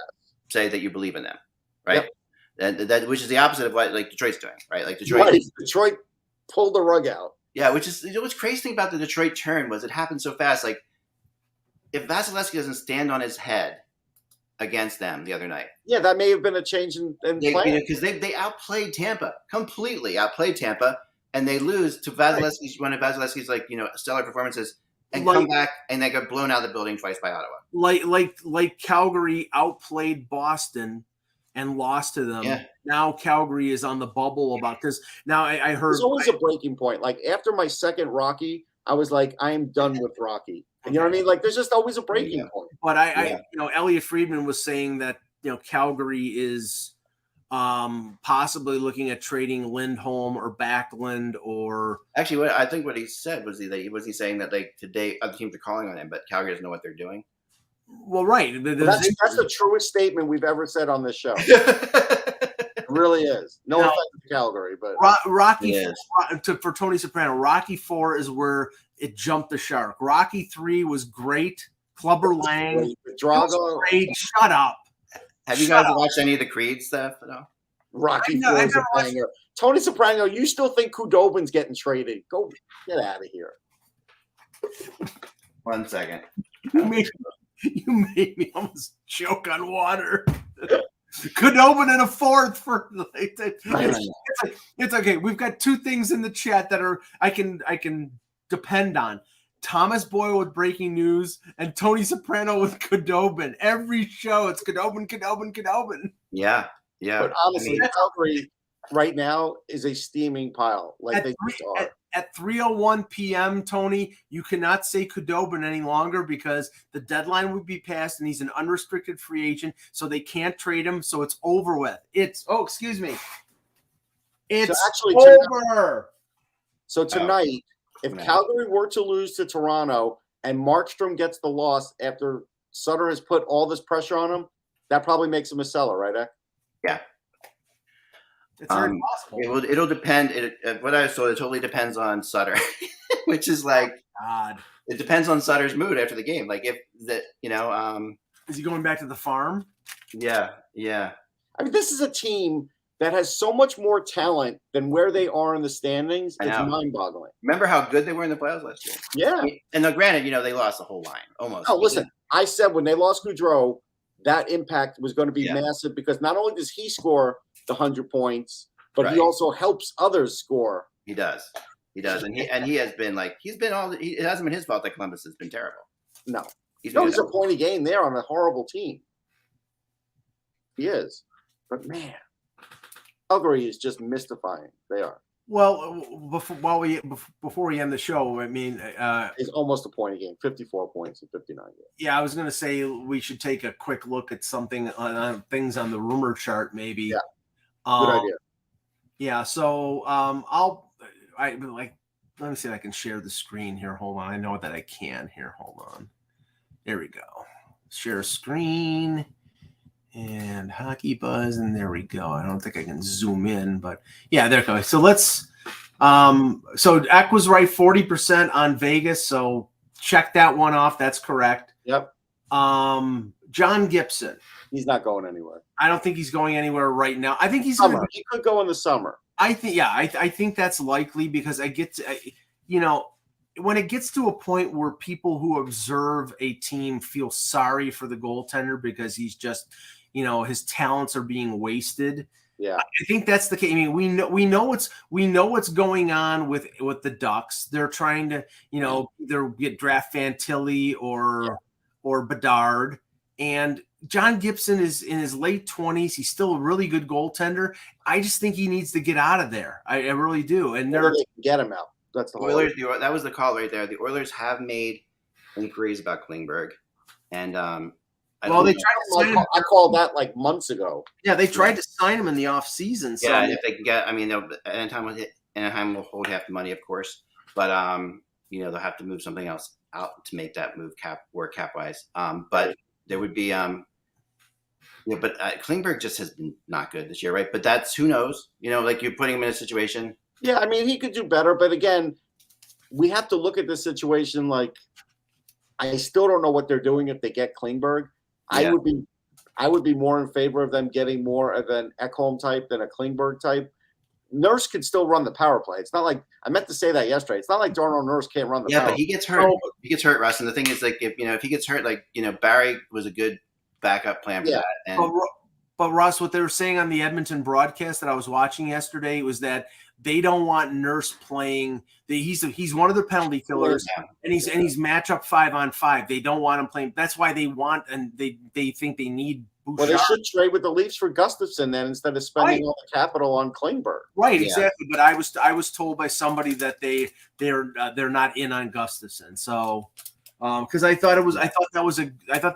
[SPEAKER 4] say that you believe in them, right? Yep. That which is the opposite of what like Detroit's doing, right? Like
[SPEAKER 2] Detroit pulled the rug out.
[SPEAKER 4] Yeah, which is what's crazy thing about the Detroit turn was it happened so fast. Like if Vasilevsky doesn't stand on his head against them the other night,
[SPEAKER 2] that may have been a change in plan
[SPEAKER 4] because they outplayed Tampa completely, outplayed Tampa, and they lose to Vasilevsky's one of Vasilevsky's stellar performances, and come back and they got blown out of the building twice by Ottawa.
[SPEAKER 1] Like Calgary outplayed Boston and lost to them.
[SPEAKER 4] Yeah.
[SPEAKER 1] Now Calgary is on the bubble because now I heard
[SPEAKER 2] there's always a breaking point. Like after my second Rocky, I was like, I am done with Rocky. You know what I mean? Like there's just always a breaking point.
[SPEAKER 1] But Elliot Friedman was saying that Calgary is possibly looking at trading Lindholm or Backlund or
[SPEAKER 4] actually what he said was he saying that today other teams are calling on him, but Calgary doesn't know what they're doing.
[SPEAKER 1] Well, right.
[SPEAKER 2] That's the truest statement we've ever said on this show. It really is. No offense to Calgary, but
[SPEAKER 1] Rocky for Tony Soprano. Rocky 4 is where it jumped the shark. Rocky 3 was great. Clubber Lang,
[SPEAKER 2] Drago.
[SPEAKER 1] Great. Shut up.
[SPEAKER 4] Have you guys watched any of the Creed stuff? No.
[SPEAKER 2] Rocky 4 Soprano. Tony Soprano, you still think Khudobin's getting traded? Go get out of here.
[SPEAKER 4] 1 second.
[SPEAKER 1] You made me almost choke on water. Khudobin in a fourth for it's okay. We've got two things in the chat that are I can depend on. Thomas Boyle with breaking news and Tony Soprano with Khudobin. Every show it's Khudobin.
[SPEAKER 4] Yeah.
[SPEAKER 2] But honestly, Calgary right now is a steaming pile. Like they just are.
[SPEAKER 1] At 3:01 p.m., Tony, you cannot say Khudobin any longer because the deadline would be passed and he's an unrestricted free agent, so they can't trade him. So it's over with. It's excuse me. It's over.
[SPEAKER 2] Tonight, if Calgary were to lose to Toronto and Markstrom gets the loss after Sutter has put all this pressure on him, that probably makes him a seller, right, Ek?
[SPEAKER 4] Yeah.
[SPEAKER 1] It's very possible.
[SPEAKER 4] It'll depend. What I saw, it totally depends on Sutter, which is like
[SPEAKER 1] God.
[SPEAKER 4] It depends on Sutter's mood after the game. Like if
[SPEAKER 1] is he going back to the farm?
[SPEAKER 4] Yeah.
[SPEAKER 2] I mean, this is a team that has so much more talent than where they are in the standings. It's mind-boggling.
[SPEAKER 4] Remember how good they were in the playoffs last year?
[SPEAKER 2] Yeah.
[SPEAKER 4] And now, granted, they lost the whole line almost.
[SPEAKER 2] Oh, listen, I said when they lost Gaudreau, that impact was going to be massive because not only does he score the 100 points, but he also helps others score.
[SPEAKER 4] He does, and he has been it hasn't been his fault that Columbus has been terrible.
[SPEAKER 2] No, he's a point a game there on a horrible team. He is, but man, Calgary is just mystifying. They are.
[SPEAKER 1] Well, before we end the show, I mean,
[SPEAKER 2] it's almost a point a game, 54 points in 59 games.
[SPEAKER 1] Yeah, I was going to say we should take a quick look at something on things on the rumor chart, maybe.
[SPEAKER 2] Yeah, good idea.
[SPEAKER 1] Yeah, so let me see if I can share the screen here. Hold on, I know that I can here. Hold on, there we go. Share screen. And Hockey Buzz, and there we go. I don't think I can zoom in, but yeah, there we go. So let's so Eck was right, 40% on Vegas. So check that one off. That's correct.
[SPEAKER 2] Yep.
[SPEAKER 1] John Gibson.
[SPEAKER 2] He's not going anywhere.
[SPEAKER 1] I don't think he's going anywhere right now. I think he
[SPEAKER 2] could go in the summer.
[SPEAKER 1] I think that's likely because when it gets to a point where people who observe a team feel sorry for the goaltender because he's just, his talents are being wasted.
[SPEAKER 2] Yeah,
[SPEAKER 1] I think that's the case. I mean, we know what's going on with the Ducks. They're trying to, either get draft Fantilli or Bedard. And John Gibson is in his late 20s. He's still a really good goaltender. I just think he needs to get out of there. I really do. And
[SPEAKER 2] they can get him out. That's the
[SPEAKER 4] Oilers. That was the call right there. The Oilers have made inquiries about Klingberg, and
[SPEAKER 2] they tried to sign him. I called that like months ago.
[SPEAKER 1] Yeah, they tried to sign him in the offseason. So.
[SPEAKER 4] Yeah, and if they can get, Anaheim will hold half the money, of course, but they'll have to move something else out to make that move work cap wise. But there would be but Klingberg just has been not good this year, right? But that's who knows. Like you're putting him in a situation.
[SPEAKER 2] Yeah, I mean, he could do better. But again, we have to look at this situation like I still don't know what they're doing if they get Klingberg. Yeah. I would be more in favor of them getting more of an Ekholm type than a Klingberg type. Nurse could still run the power play. It's not like I meant to say that yesterday. It's not like Darnell Nurse can't run the power play.
[SPEAKER 4] Yeah, but he gets hurt. He gets hurt, Russ. And the thing is, like, if he gets hurt, like, Barry was a good backup plan for that. And
[SPEAKER 1] But Ross, what they were saying on the Edmonton broadcast that I was watching yesterday was that they don't want Nurse playing. He's one of their penalty killers, and he's matchup 5-on-5. They don't want him playing. That's why they want and they think they need Bouchard.
[SPEAKER 2] Well, they should trade with the Leafs for Gustafsson then instead of spending all the capital on Klingberg.
[SPEAKER 1] Right, exactly. But I was told by somebody that they're not in on Gustafsson. So because I thought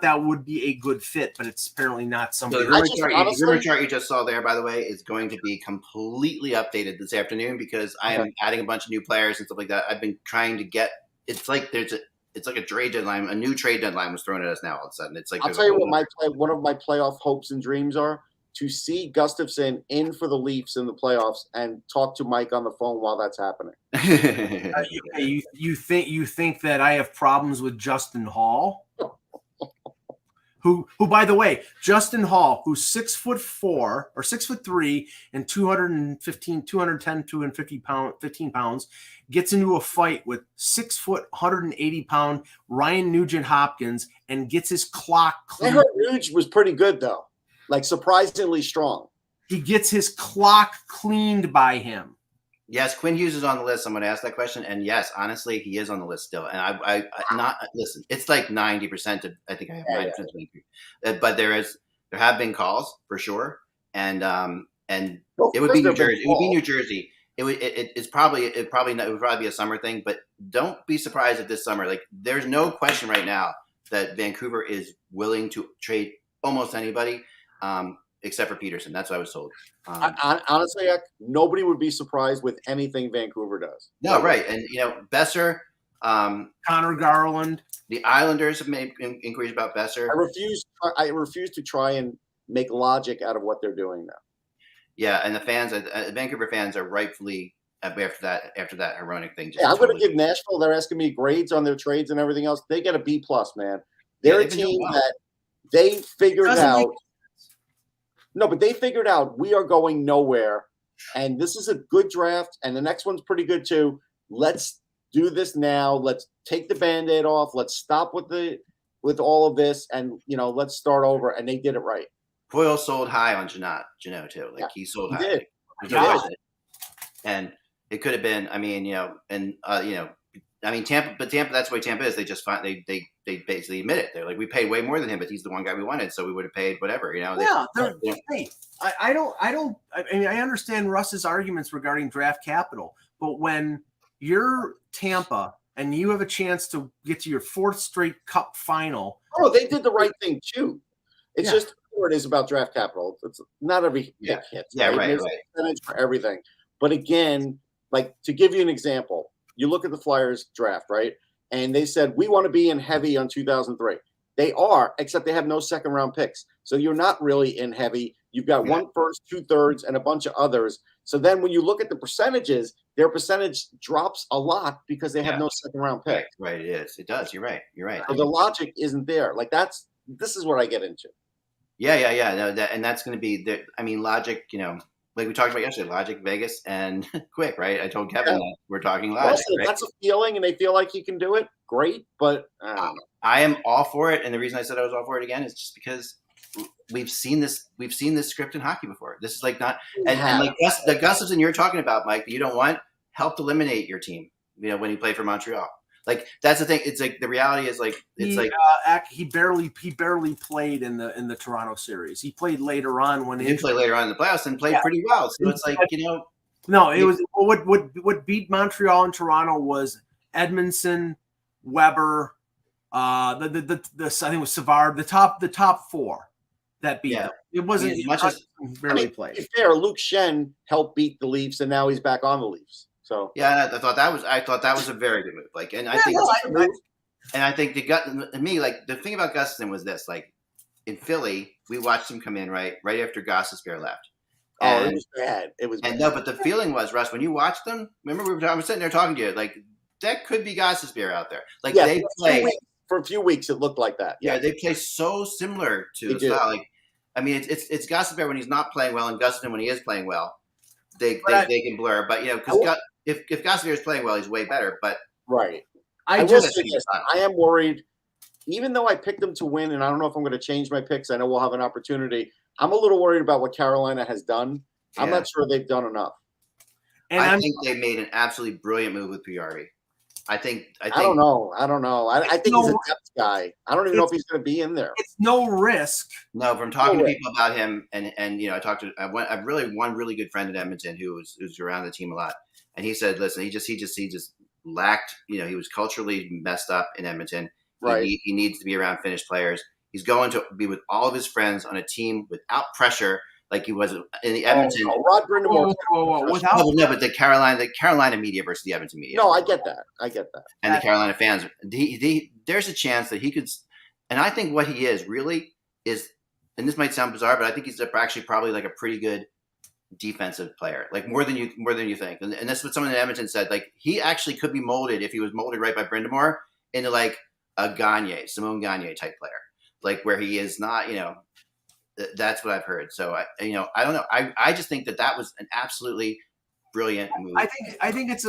[SPEAKER 1] that would be a good fit, but it's apparently not something.
[SPEAKER 4] So the rumor chart you just saw there, by the way, is going to be completely updated this afternoon because I am adding a bunch of new players and stuff like that. I've been trying to get. It's like a trade deadline. A new trade deadline was thrown at us now all of a sudden. It's like
[SPEAKER 2] I'll tell you what one of my playoff hopes and dreams are to see Gustafsson in for the Leafs in the playoffs and talk to Mike on the phone while that's happening.
[SPEAKER 1] You think that I have problems with Justin Hall? Who by the way, Justin Hall, who's 6'4" or 6'3" and 215 pounds, gets into a fight with 6 foot, 180 pound Ryan Nugent Hopkins and gets his clock cleaned.
[SPEAKER 2] I heard Nuge was pretty good though, like surprisingly strong.
[SPEAKER 1] He gets his clock cleaned by him.
[SPEAKER 4] Yes, Quinn Hughes is on the list. Someone asked that question, and yes, honestly, he is on the list still. And I not listen. It's like 90%. I think I have 90%. But there have been calls for sure, and it would be New Jersey. It would be New Jersey. It would probably be a summer thing. But don't be surprised if this summer, like, there's no question right now that Vancouver is willing to trade almost anybody. Except for Peterson. That's what I was told.
[SPEAKER 2] Honestly, nobody would be surprised with anything Vancouver does.
[SPEAKER 4] No, right. And, Besser.
[SPEAKER 1] Connor Garland.
[SPEAKER 4] The Islanders have made inquiries about Besser.
[SPEAKER 2] I refuse to try and make logic out of what they're doing now.
[SPEAKER 4] Yeah, and the fans, Vancouver fans are rightfully, after that Hronek thing.
[SPEAKER 2] I'm going to give Nashville, they're asking me grades on their trades and everything else. They get a B+, man. They're a team that they figured out. No, but they figured out we are going nowhere, and this is a good draft, and the next one's pretty good too. Let's do this now. Let's take the Band-Aid off. Let's stop with all of this, and let's start over. And they did it right.
[SPEAKER 4] Boyle sold high on Jeannot too. Like he sold high.
[SPEAKER 2] He did.
[SPEAKER 4] And it could have been. Tampa, but Tampa. That's the way Tampa is. They just they basically admit it. They're like, we paid way more than him, but he's the one guy we wanted, so we would have paid whatever. Hey,
[SPEAKER 1] I understand Russ's arguments regarding draft capital, but when you're Tampa and you have a chance to get to your 4th straight Cup final,
[SPEAKER 2] they did the right thing too. It's just what it is about draft capital. It's not every pick hits.
[SPEAKER 4] Yeah, right.
[SPEAKER 2] There's a percentage for everything. But again, like to give you an example. You look at the Flyers draft, right? And they said, we want to be in heavy on 2003. They are, except they have no second-round picks. So you're not really in heavy. You've got 1 first, 2/3, and a bunch of others. So then when you look at the percentages, their percentage drops a lot because they have no second-round pick.
[SPEAKER 4] Right, it is. It does. You're right.
[SPEAKER 2] So the logic isn't there. Like this is what I get into.
[SPEAKER 4] Yeah. No, and that's going to be logic, like we talked about yesterday, logic, Vegas, and quick, right? I told Kevin that we're talking logic.
[SPEAKER 2] Listen, right? That's a feeling, and they feel like he can do it. Great, but
[SPEAKER 4] I am all for it. And the reason I said I was all for it again is just because we've seen this script in hockey before. This is like not and like the Gustafsson you're talking about, Mike, that you don't want helped eliminate your team. When he played for Montreal. Like that's the thing. It's like the reality is like
[SPEAKER 1] he barely played in the Toronto series. He played later on
[SPEAKER 4] he did play later on in the playoffs and played pretty well. So it's like
[SPEAKER 1] No, it was what beat Montreal and Toronto was Edmondson, Weber, I think it was Savard, the top 4 that beat them. It wasn't
[SPEAKER 4] as much as
[SPEAKER 1] barely played.
[SPEAKER 2] To be fair, Luke Shen helped beat the Leafs, and now he's back on the Leafs. So
[SPEAKER 4] yeah, I thought that was a very good move. Like, and I think the thing about Gustafsson was this: like in Philly, we watched him come in right after Gostisbehere left.
[SPEAKER 2] It was bad. It was bad.
[SPEAKER 4] No, but the feeling was, Russ, when you watched them. Remember, I was sitting there talking to you. Like that could be Gostisbehere out there. Like they play
[SPEAKER 2] for a few weeks. It looked like that.
[SPEAKER 4] Yeah, they play so similar to the style. Like, it's Gostisbehere when he's not playing well, and Gustafsson when he is playing well. They can blur, but because if Gostisbehere is playing well, he's way better. But
[SPEAKER 2] right, I will say this: I am worried. Even though I picked them to win, and I don't know if I'm going to change my picks. I know we'll have an opportunity. I'm a little worried about what Carolina has done. I'm not sure they've done enough.
[SPEAKER 1] And
[SPEAKER 4] I think they made an absolutely brilliant move with PRV. I
[SPEAKER 2] don't know. I think he's a depth guy. I don't even know if he's going to be in there.
[SPEAKER 1] It's no risk.
[SPEAKER 4] No, from talking to people about him, and I talked to I've one really good friend in Edmonton who's around the team a lot, and he said, listen, he just lacked. He was culturally messed up in Edmonton.
[SPEAKER 2] Right.
[SPEAKER 4] He needs to be around Finnish players. He's going to be with all of his friends on a team without pressure, like he was in the Edmonton.
[SPEAKER 2] Rod Brindamore.
[SPEAKER 4] No, but the Carolina media versus the Edmonton media.
[SPEAKER 2] No, I get that.
[SPEAKER 4] And the Carolina fans, there's a chance that he could. And I think what he is really is, and this might sound bizarre, but I think he's actually probably like a pretty good defensive player, like more than you think. And that's what someone in Edmonton said. Like he actually could be molded if he was molded right by Brindamore into like a Simone Gagne type player, like where he is not. That's what I've heard. So I don't know. I just think that was an absolutely brilliant move.
[SPEAKER 1] I think it's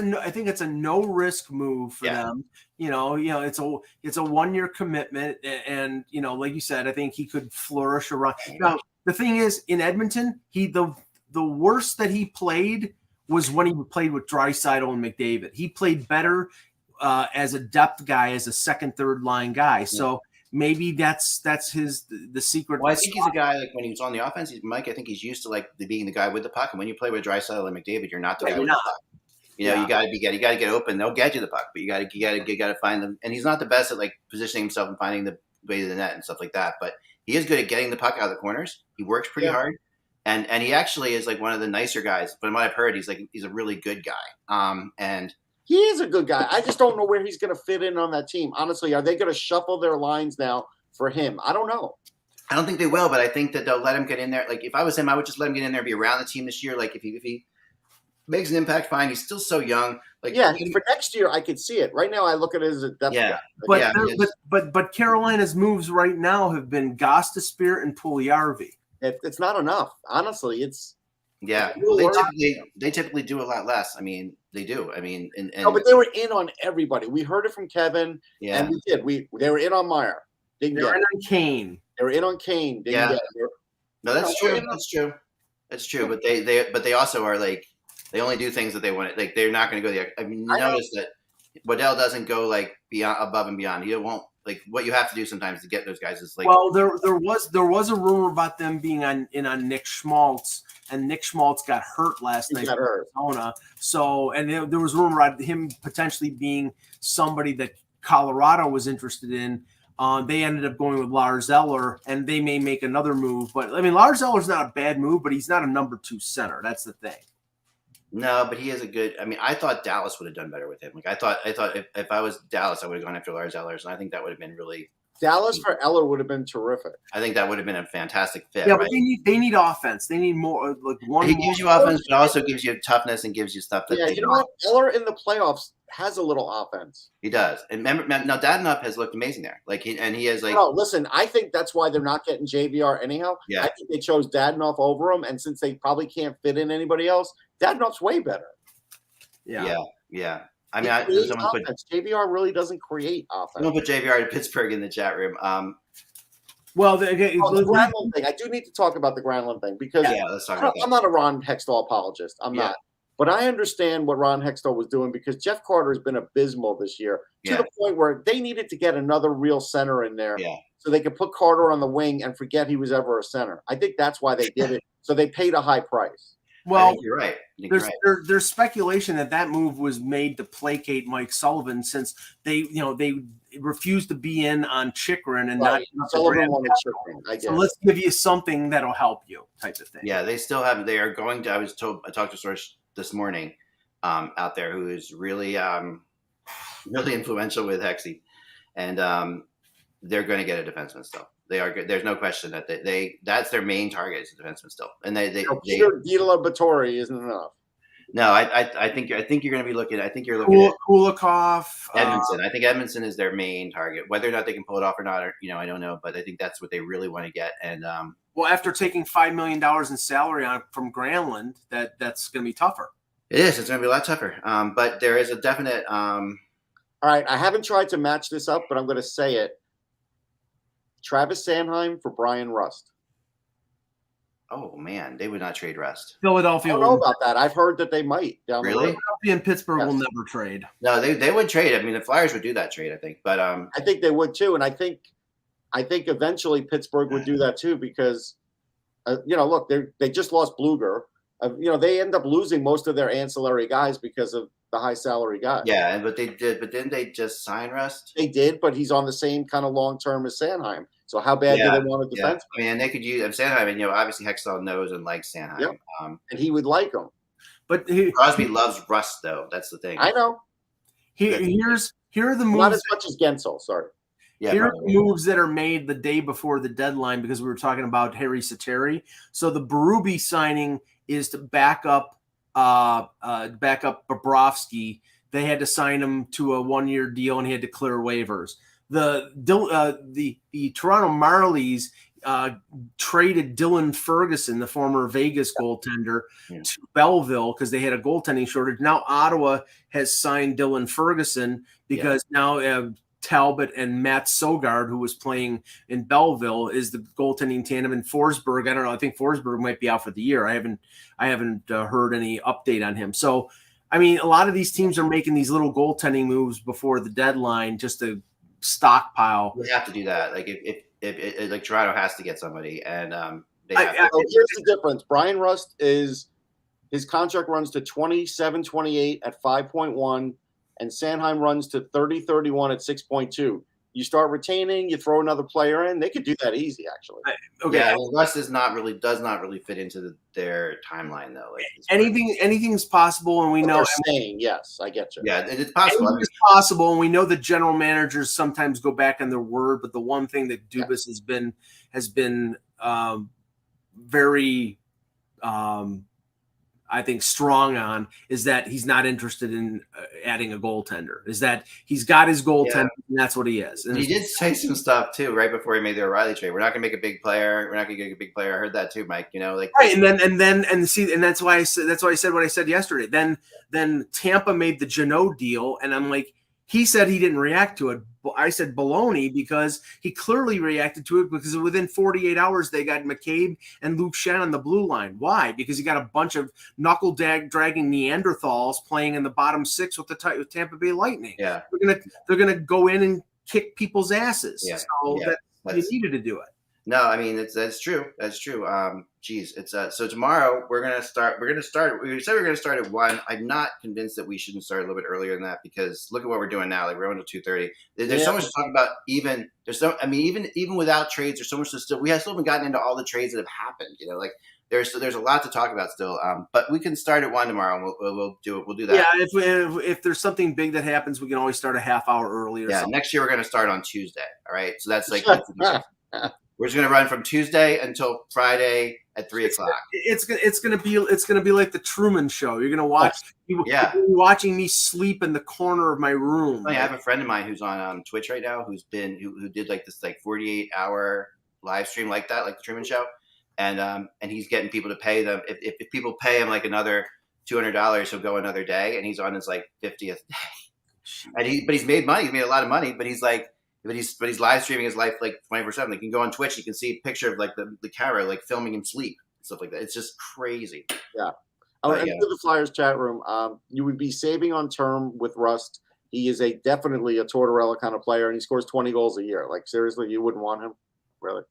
[SPEAKER 1] a no risk move for them. It's a 1 year commitment, and like you said, I think he could flourish around. Now the thing is, in Edmonton, the worst that he played was when he played with Draisaitl and McDavid. He played better as a depth guy, as a second, third line guy. So maybe that's the secret.
[SPEAKER 4] Well, I think he's a guy, like when he was on the offense, Mike, I think he's used to like being the guy with the puck. And when you play with Draisaitl and McDavid, you're not the guy with the puck. You got to get open. They'll get you the puck, but you got to find them. And he's not the best at like positioning himself and finding the way to the net and stuff like that. But he is good at getting the puck out of the corners. He works pretty hard, and he actually is like one of the nicer guys. From what I've heard, he's a really good guy. And
[SPEAKER 2] he is a good guy. I just don't know where he's going to fit in on that team. Honestly, are they going to shuffle their lines now for him? I don't know.
[SPEAKER 4] I don't think they will, but I think that they'll let him get in there. Like if I was him, I would just let him get in there and be around the team this year. Like if he makes an impact, fine. He's still so young. Like
[SPEAKER 2] for next year, I could see it. Right now, I look at it as a depth guy.
[SPEAKER 1] But Carolina's moves right now have been Gostisbehere and Puljujarvi.
[SPEAKER 2] It's not enough. Honestly, it's
[SPEAKER 4] they typically do a lot less. I mean, they do. I mean,
[SPEAKER 2] but they were in on everybody. We heard it from Kevin, and we did. They were in on Meyer.
[SPEAKER 1] They were in on Kane.
[SPEAKER 2] They were in on Kane.
[SPEAKER 4] No, that's true. That's true. That's true. But they also are like they only do things that they want. Like they're not going to go there. I mean, notice that Waddell doesn't go like above and beyond. He won't. Like what you have to do sometimes to get those guys is like.
[SPEAKER 1] Well, there was a rumor about them being on Nick Schmaltz, and Nick Schmaltz got hurt last night in Arizona. So, and there was rumor about him potentially being somebody that Colorado was interested in. They ended up going with Lars Eller, and they may make another move. But I mean, Lars Eller's not a bad move, but he's not a number 2 center. That's the thing.
[SPEAKER 4] No, but he is a good. I mean, I thought Dallas would have done better with him. Like I thought if I was Dallas, I would have gone after Lars Eller, and I think that would have been really.
[SPEAKER 2] Dallas for Eller would have been terrific.
[SPEAKER 4] I think that would have been a fantastic fit.
[SPEAKER 1] Yeah, but they need offense. They need more like one.
[SPEAKER 4] He gives you offense, but also gives you toughness and gives you stuff that.
[SPEAKER 2] Yeah, you know what? Eller in the playoffs has a little offense.
[SPEAKER 4] He does, and remember, now Dadonov has looked amazing there. Like he has like.
[SPEAKER 2] No, listen, I think that's why they're not getting JVR anyhow.
[SPEAKER 4] Yeah.
[SPEAKER 2] I think they chose Dadonov over him, and since they probably can't fit in anybody else, Dadonov's way better.
[SPEAKER 4] Yeah. I mean,
[SPEAKER 2] JVR really doesn't create offense.
[SPEAKER 4] Someone put JVR to Pittsburgh in the chat room.
[SPEAKER 2] The Granlund thing. I do need to talk about the Granlund thing because
[SPEAKER 4] let's talk about that.
[SPEAKER 2] I'm not a Ron Hextall apologist. I'm not. But I understand what Ron Hextall was doing because Jeff Carter has been abysmal this year to the point where they needed to get another real center in there so they could put Carter on the wing and forget he was ever a center. I think that's why they did it. So they paid a high price.
[SPEAKER 4] Well, you're right.
[SPEAKER 1] There's speculation that move was made to placate Mike Sullivan since they refused to be in on Chychrun and not
[SPEAKER 2] Sullivan wanted Chychrun.
[SPEAKER 1] So let's give you something that'll help you, type of thing.
[SPEAKER 4] Yeah, they still have. They are going to. I talked to a source this morning out there who is really really influential with Hexy, and they're going to get a defenseman still. They are good. There's no question that that's their main target is a defenseman still. And
[SPEAKER 2] Peter Batori isn't enough.
[SPEAKER 4] No, I think you're going to be looking. I think you're looking at
[SPEAKER 1] Kulikov,
[SPEAKER 4] Edmondson. I think Edmondson is their main target. Whether or not they can pull it off or not, I don't know. But I think that's what they really want to get. And
[SPEAKER 1] after taking $5 million in salary from Granlund, that's going to be tougher.
[SPEAKER 4] It is. It's going to be a lot tougher. But there is a definite.
[SPEAKER 2] All right, I haven't tried to match this up, but I'm going to say it. Travis Sanheim for Brian Rust.
[SPEAKER 4] Oh man, they would not trade Rust.
[SPEAKER 2] I
[SPEAKER 1] Philadelphia
[SPEAKER 2] don't know about that. I've heard that they might down the
[SPEAKER 4] Really?
[SPEAKER 2] road.
[SPEAKER 1] Philadelphia and Pittsburgh will
[SPEAKER 2] Yes.
[SPEAKER 1] never trade.
[SPEAKER 4] No, they would trade. I mean, the Flyers would do that trade, I think. But
[SPEAKER 2] I think they would too, and I think eventually Pittsburgh would do that too because, look, they just lost Bluger. They end up losing most of their ancillary guys because of the high salary guys.
[SPEAKER 4] yeah, but they did. But didn't they just sign Rust?
[SPEAKER 2] They did, but he's on the same kind of long term as Sanheim. So how bad do they want a defense?
[SPEAKER 4] I mean, they could use Sanheim, and obviously Hextall knows and likes Sanheim.
[SPEAKER 2] Yep. And he would like him.
[SPEAKER 1] But
[SPEAKER 4] Crosby loves Rust, though. That's the thing.
[SPEAKER 2] I know.
[SPEAKER 1] here are the moves.
[SPEAKER 2] Not as much as Gensel. Sorry.
[SPEAKER 4] Yeah,
[SPEAKER 1] Here are
[SPEAKER 4] probably.
[SPEAKER 1] the moves that are made the day before the deadline because we were talking about Harry Sateri. So the Berube signing is to back up Bobrovsky. They had to sign him to a 1-year deal, and he had to clear waivers. The Toronto Marlies traded Dylan Ferguson, the former Vegas goaltender, to Belleville because they had a goaltending shortage. Now Ottawa has signed Dylan Ferguson because now Talbot and Matt Sogard, who was playing in Belleville, is the goaltending tandem. And Forsberg, I don't know. I think Forsberg might be out for the year. I haven't heard any update on him. So, I mean, a lot of these teams are making these little goaltending moves before the deadline just to stockpile.
[SPEAKER 4] We have to do that. Like if like Toronto has to get somebody, and they
[SPEAKER 2] Well,
[SPEAKER 4] have
[SPEAKER 2] here's the difference. Brian Rust his contract runs to 27-28 at 5.1, and Sanheim runs to 30-31 at 6.2. You start retaining, you throw another player in. They could do that easy, actually.
[SPEAKER 1] Okay.
[SPEAKER 4] Yeah, well, Rust does not really fit into their timeline though. Like
[SPEAKER 1] Anything's possible, and we
[SPEAKER 2] But
[SPEAKER 1] know
[SPEAKER 2] they're saying yes. I get you.
[SPEAKER 4] yeah, it's possible. I mean,
[SPEAKER 1] anything is possible, and we know the general managers sometimes go back on their word. But the one thing that Dubas has been very, I think, strong on is that he's not interested in adding a goaltender. Is that he's got his goaltender, and that's what he is. And
[SPEAKER 4] he did say some stuff too right before he made the O'Reilly trade. We're not going to make a big player. We're not going to get a big player. I heard that too, Mike. Like
[SPEAKER 1] right, and that's why I said what I said yesterday. Then Tampa made the Jeannot deal, and I'm like, he said he didn't react to it. I said baloney because he clearly reacted to it because within 48 hours they got McCabe and Luke Shen on the blue line. Why? Because you got a bunch of knuckle dragging Neanderthals playing in the bottom six with the Tampa Bay Lightning.
[SPEAKER 4] Yeah,
[SPEAKER 1] they're gonna go in and kick people's asses.
[SPEAKER 4] Yeah.
[SPEAKER 1] So you needed to do it.
[SPEAKER 4] No, I mean that's true. That's true. It's so tomorrow we're gonna start. We said we were gonna start at 1. I'm not convinced that we shouldn't start a little bit earlier than that because look at what we're doing now. Like we're going to 2:30. There's so much to talk about. Even without trades, there's so much to still. We still haven't gotten into all the trades that have happened. Like there's a lot to talk about still. But we can start at 1 tomorrow, and we'll do it. We'll do that.
[SPEAKER 1] Yeah, if there's something big that happens, we can always start a half hour early.
[SPEAKER 4] Yeah,
[SPEAKER 1] something.
[SPEAKER 4] next year we're gonna start on Tuesday. All right, so that's like. We're just gonna run from Tuesday until Friday at 3 o'clock.
[SPEAKER 1] It's gonna be like the Truman Show. You're gonna watch. You're watching me sleep in the corner of my room.
[SPEAKER 4] I have a friend of mine who's on Twitch right now who did like this 48-hour live stream like that, like the Truman Show, and he's getting people to pay them. If people pay him like another $200, he'll go another day, and he's on his 50th day. And he's made money. He's made a lot of money, but he's live streaming his life 24/7. Like you can go on Twitch, you can see a picture of the camera filming him sleep and stuff like that. It's just crazy.
[SPEAKER 2] Yeah. And to the Flyers chat room, you would be saving on term with Rust. He is definitely a Tortorella kind of player, and he scores 20 goals a year. Like seriously, you wouldn't want him, really?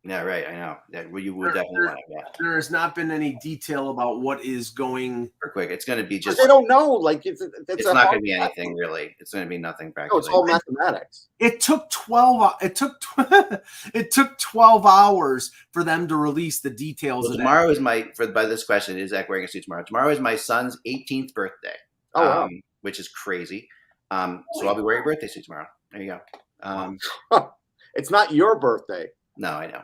[SPEAKER 4] Yeah, right. I know. You would definitely want it. Yeah.
[SPEAKER 1] There has not been any detail about what is going.
[SPEAKER 4] For quick, it's going to be just.
[SPEAKER 2] They don't know.
[SPEAKER 4] It's not going to be anything really. It's going to be nothing practical.
[SPEAKER 2] No, it's all mathematics.
[SPEAKER 1] It took 12. It took 12 hours for them to release the details.
[SPEAKER 4] Well, tomorrow is by this question is Zach wearing a suit tomorrow. Tomorrow is my son's 18th birthday.
[SPEAKER 2] Oh, wow.
[SPEAKER 4] Which is crazy. So I'll be wearing a birthday suit tomorrow. There you go.
[SPEAKER 2] It's not your birthday.
[SPEAKER 4] No, I know.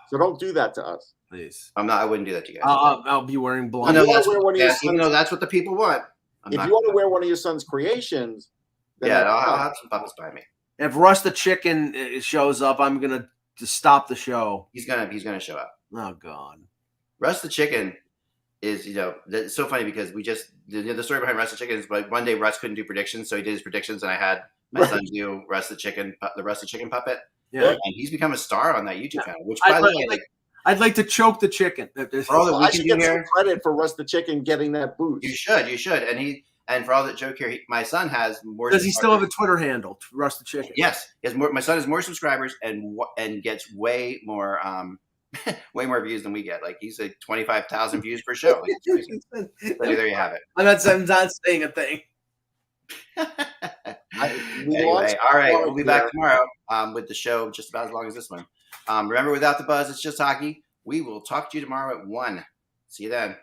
[SPEAKER 2] So don't do that to us.
[SPEAKER 1] Please.
[SPEAKER 4] I'm not. I wouldn't do that to you guys.
[SPEAKER 1] I'll be wearing blonde.
[SPEAKER 4] Even though that's what the people want.
[SPEAKER 2] If you want to wear one of your son's creations, then
[SPEAKER 4] I'll have some puppets by me.
[SPEAKER 1] If Russ the Chicken shows up, I'm gonna stop the show.
[SPEAKER 4] He's gonna show up.
[SPEAKER 1] Oh God.
[SPEAKER 4] Russ the Chicken is it's so funny because we just the story behind Russ the Chicken is like one day Russ couldn't do predictions, so he did his predictions, and I had my son do the Russ the Chicken puppet.
[SPEAKER 1] Yeah,
[SPEAKER 4] and he's become a star on that YouTube channel. Which, by the way,
[SPEAKER 1] I'd like to choke the chicken.
[SPEAKER 4] For all that we
[SPEAKER 2] I
[SPEAKER 4] can
[SPEAKER 2] should
[SPEAKER 4] do
[SPEAKER 2] get some
[SPEAKER 4] here,
[SPEAKER 2] credit for Russ the Chicken getting that boost.
[SPEAKER 4] you should. And for all that joke here, my son has more.
[SPEAKER 1] Does he still have a Twitter handle, Russ the Chicken?
[SPEAKER 4] Yes, he has more. My son has more subscribers and gets way more way more views than we get. Like he's like 25,000 views per show. Like, it's crazy. So there you have it.
[SPEAKER 1] I'm not saying a thing.
[SPEAKER 4] Anyway, all right, we'll be back tomorrow with the show just about as long as this one. Remember, without the buzz, it's just hockey. We will talk to you tomorrow at 1. See you then.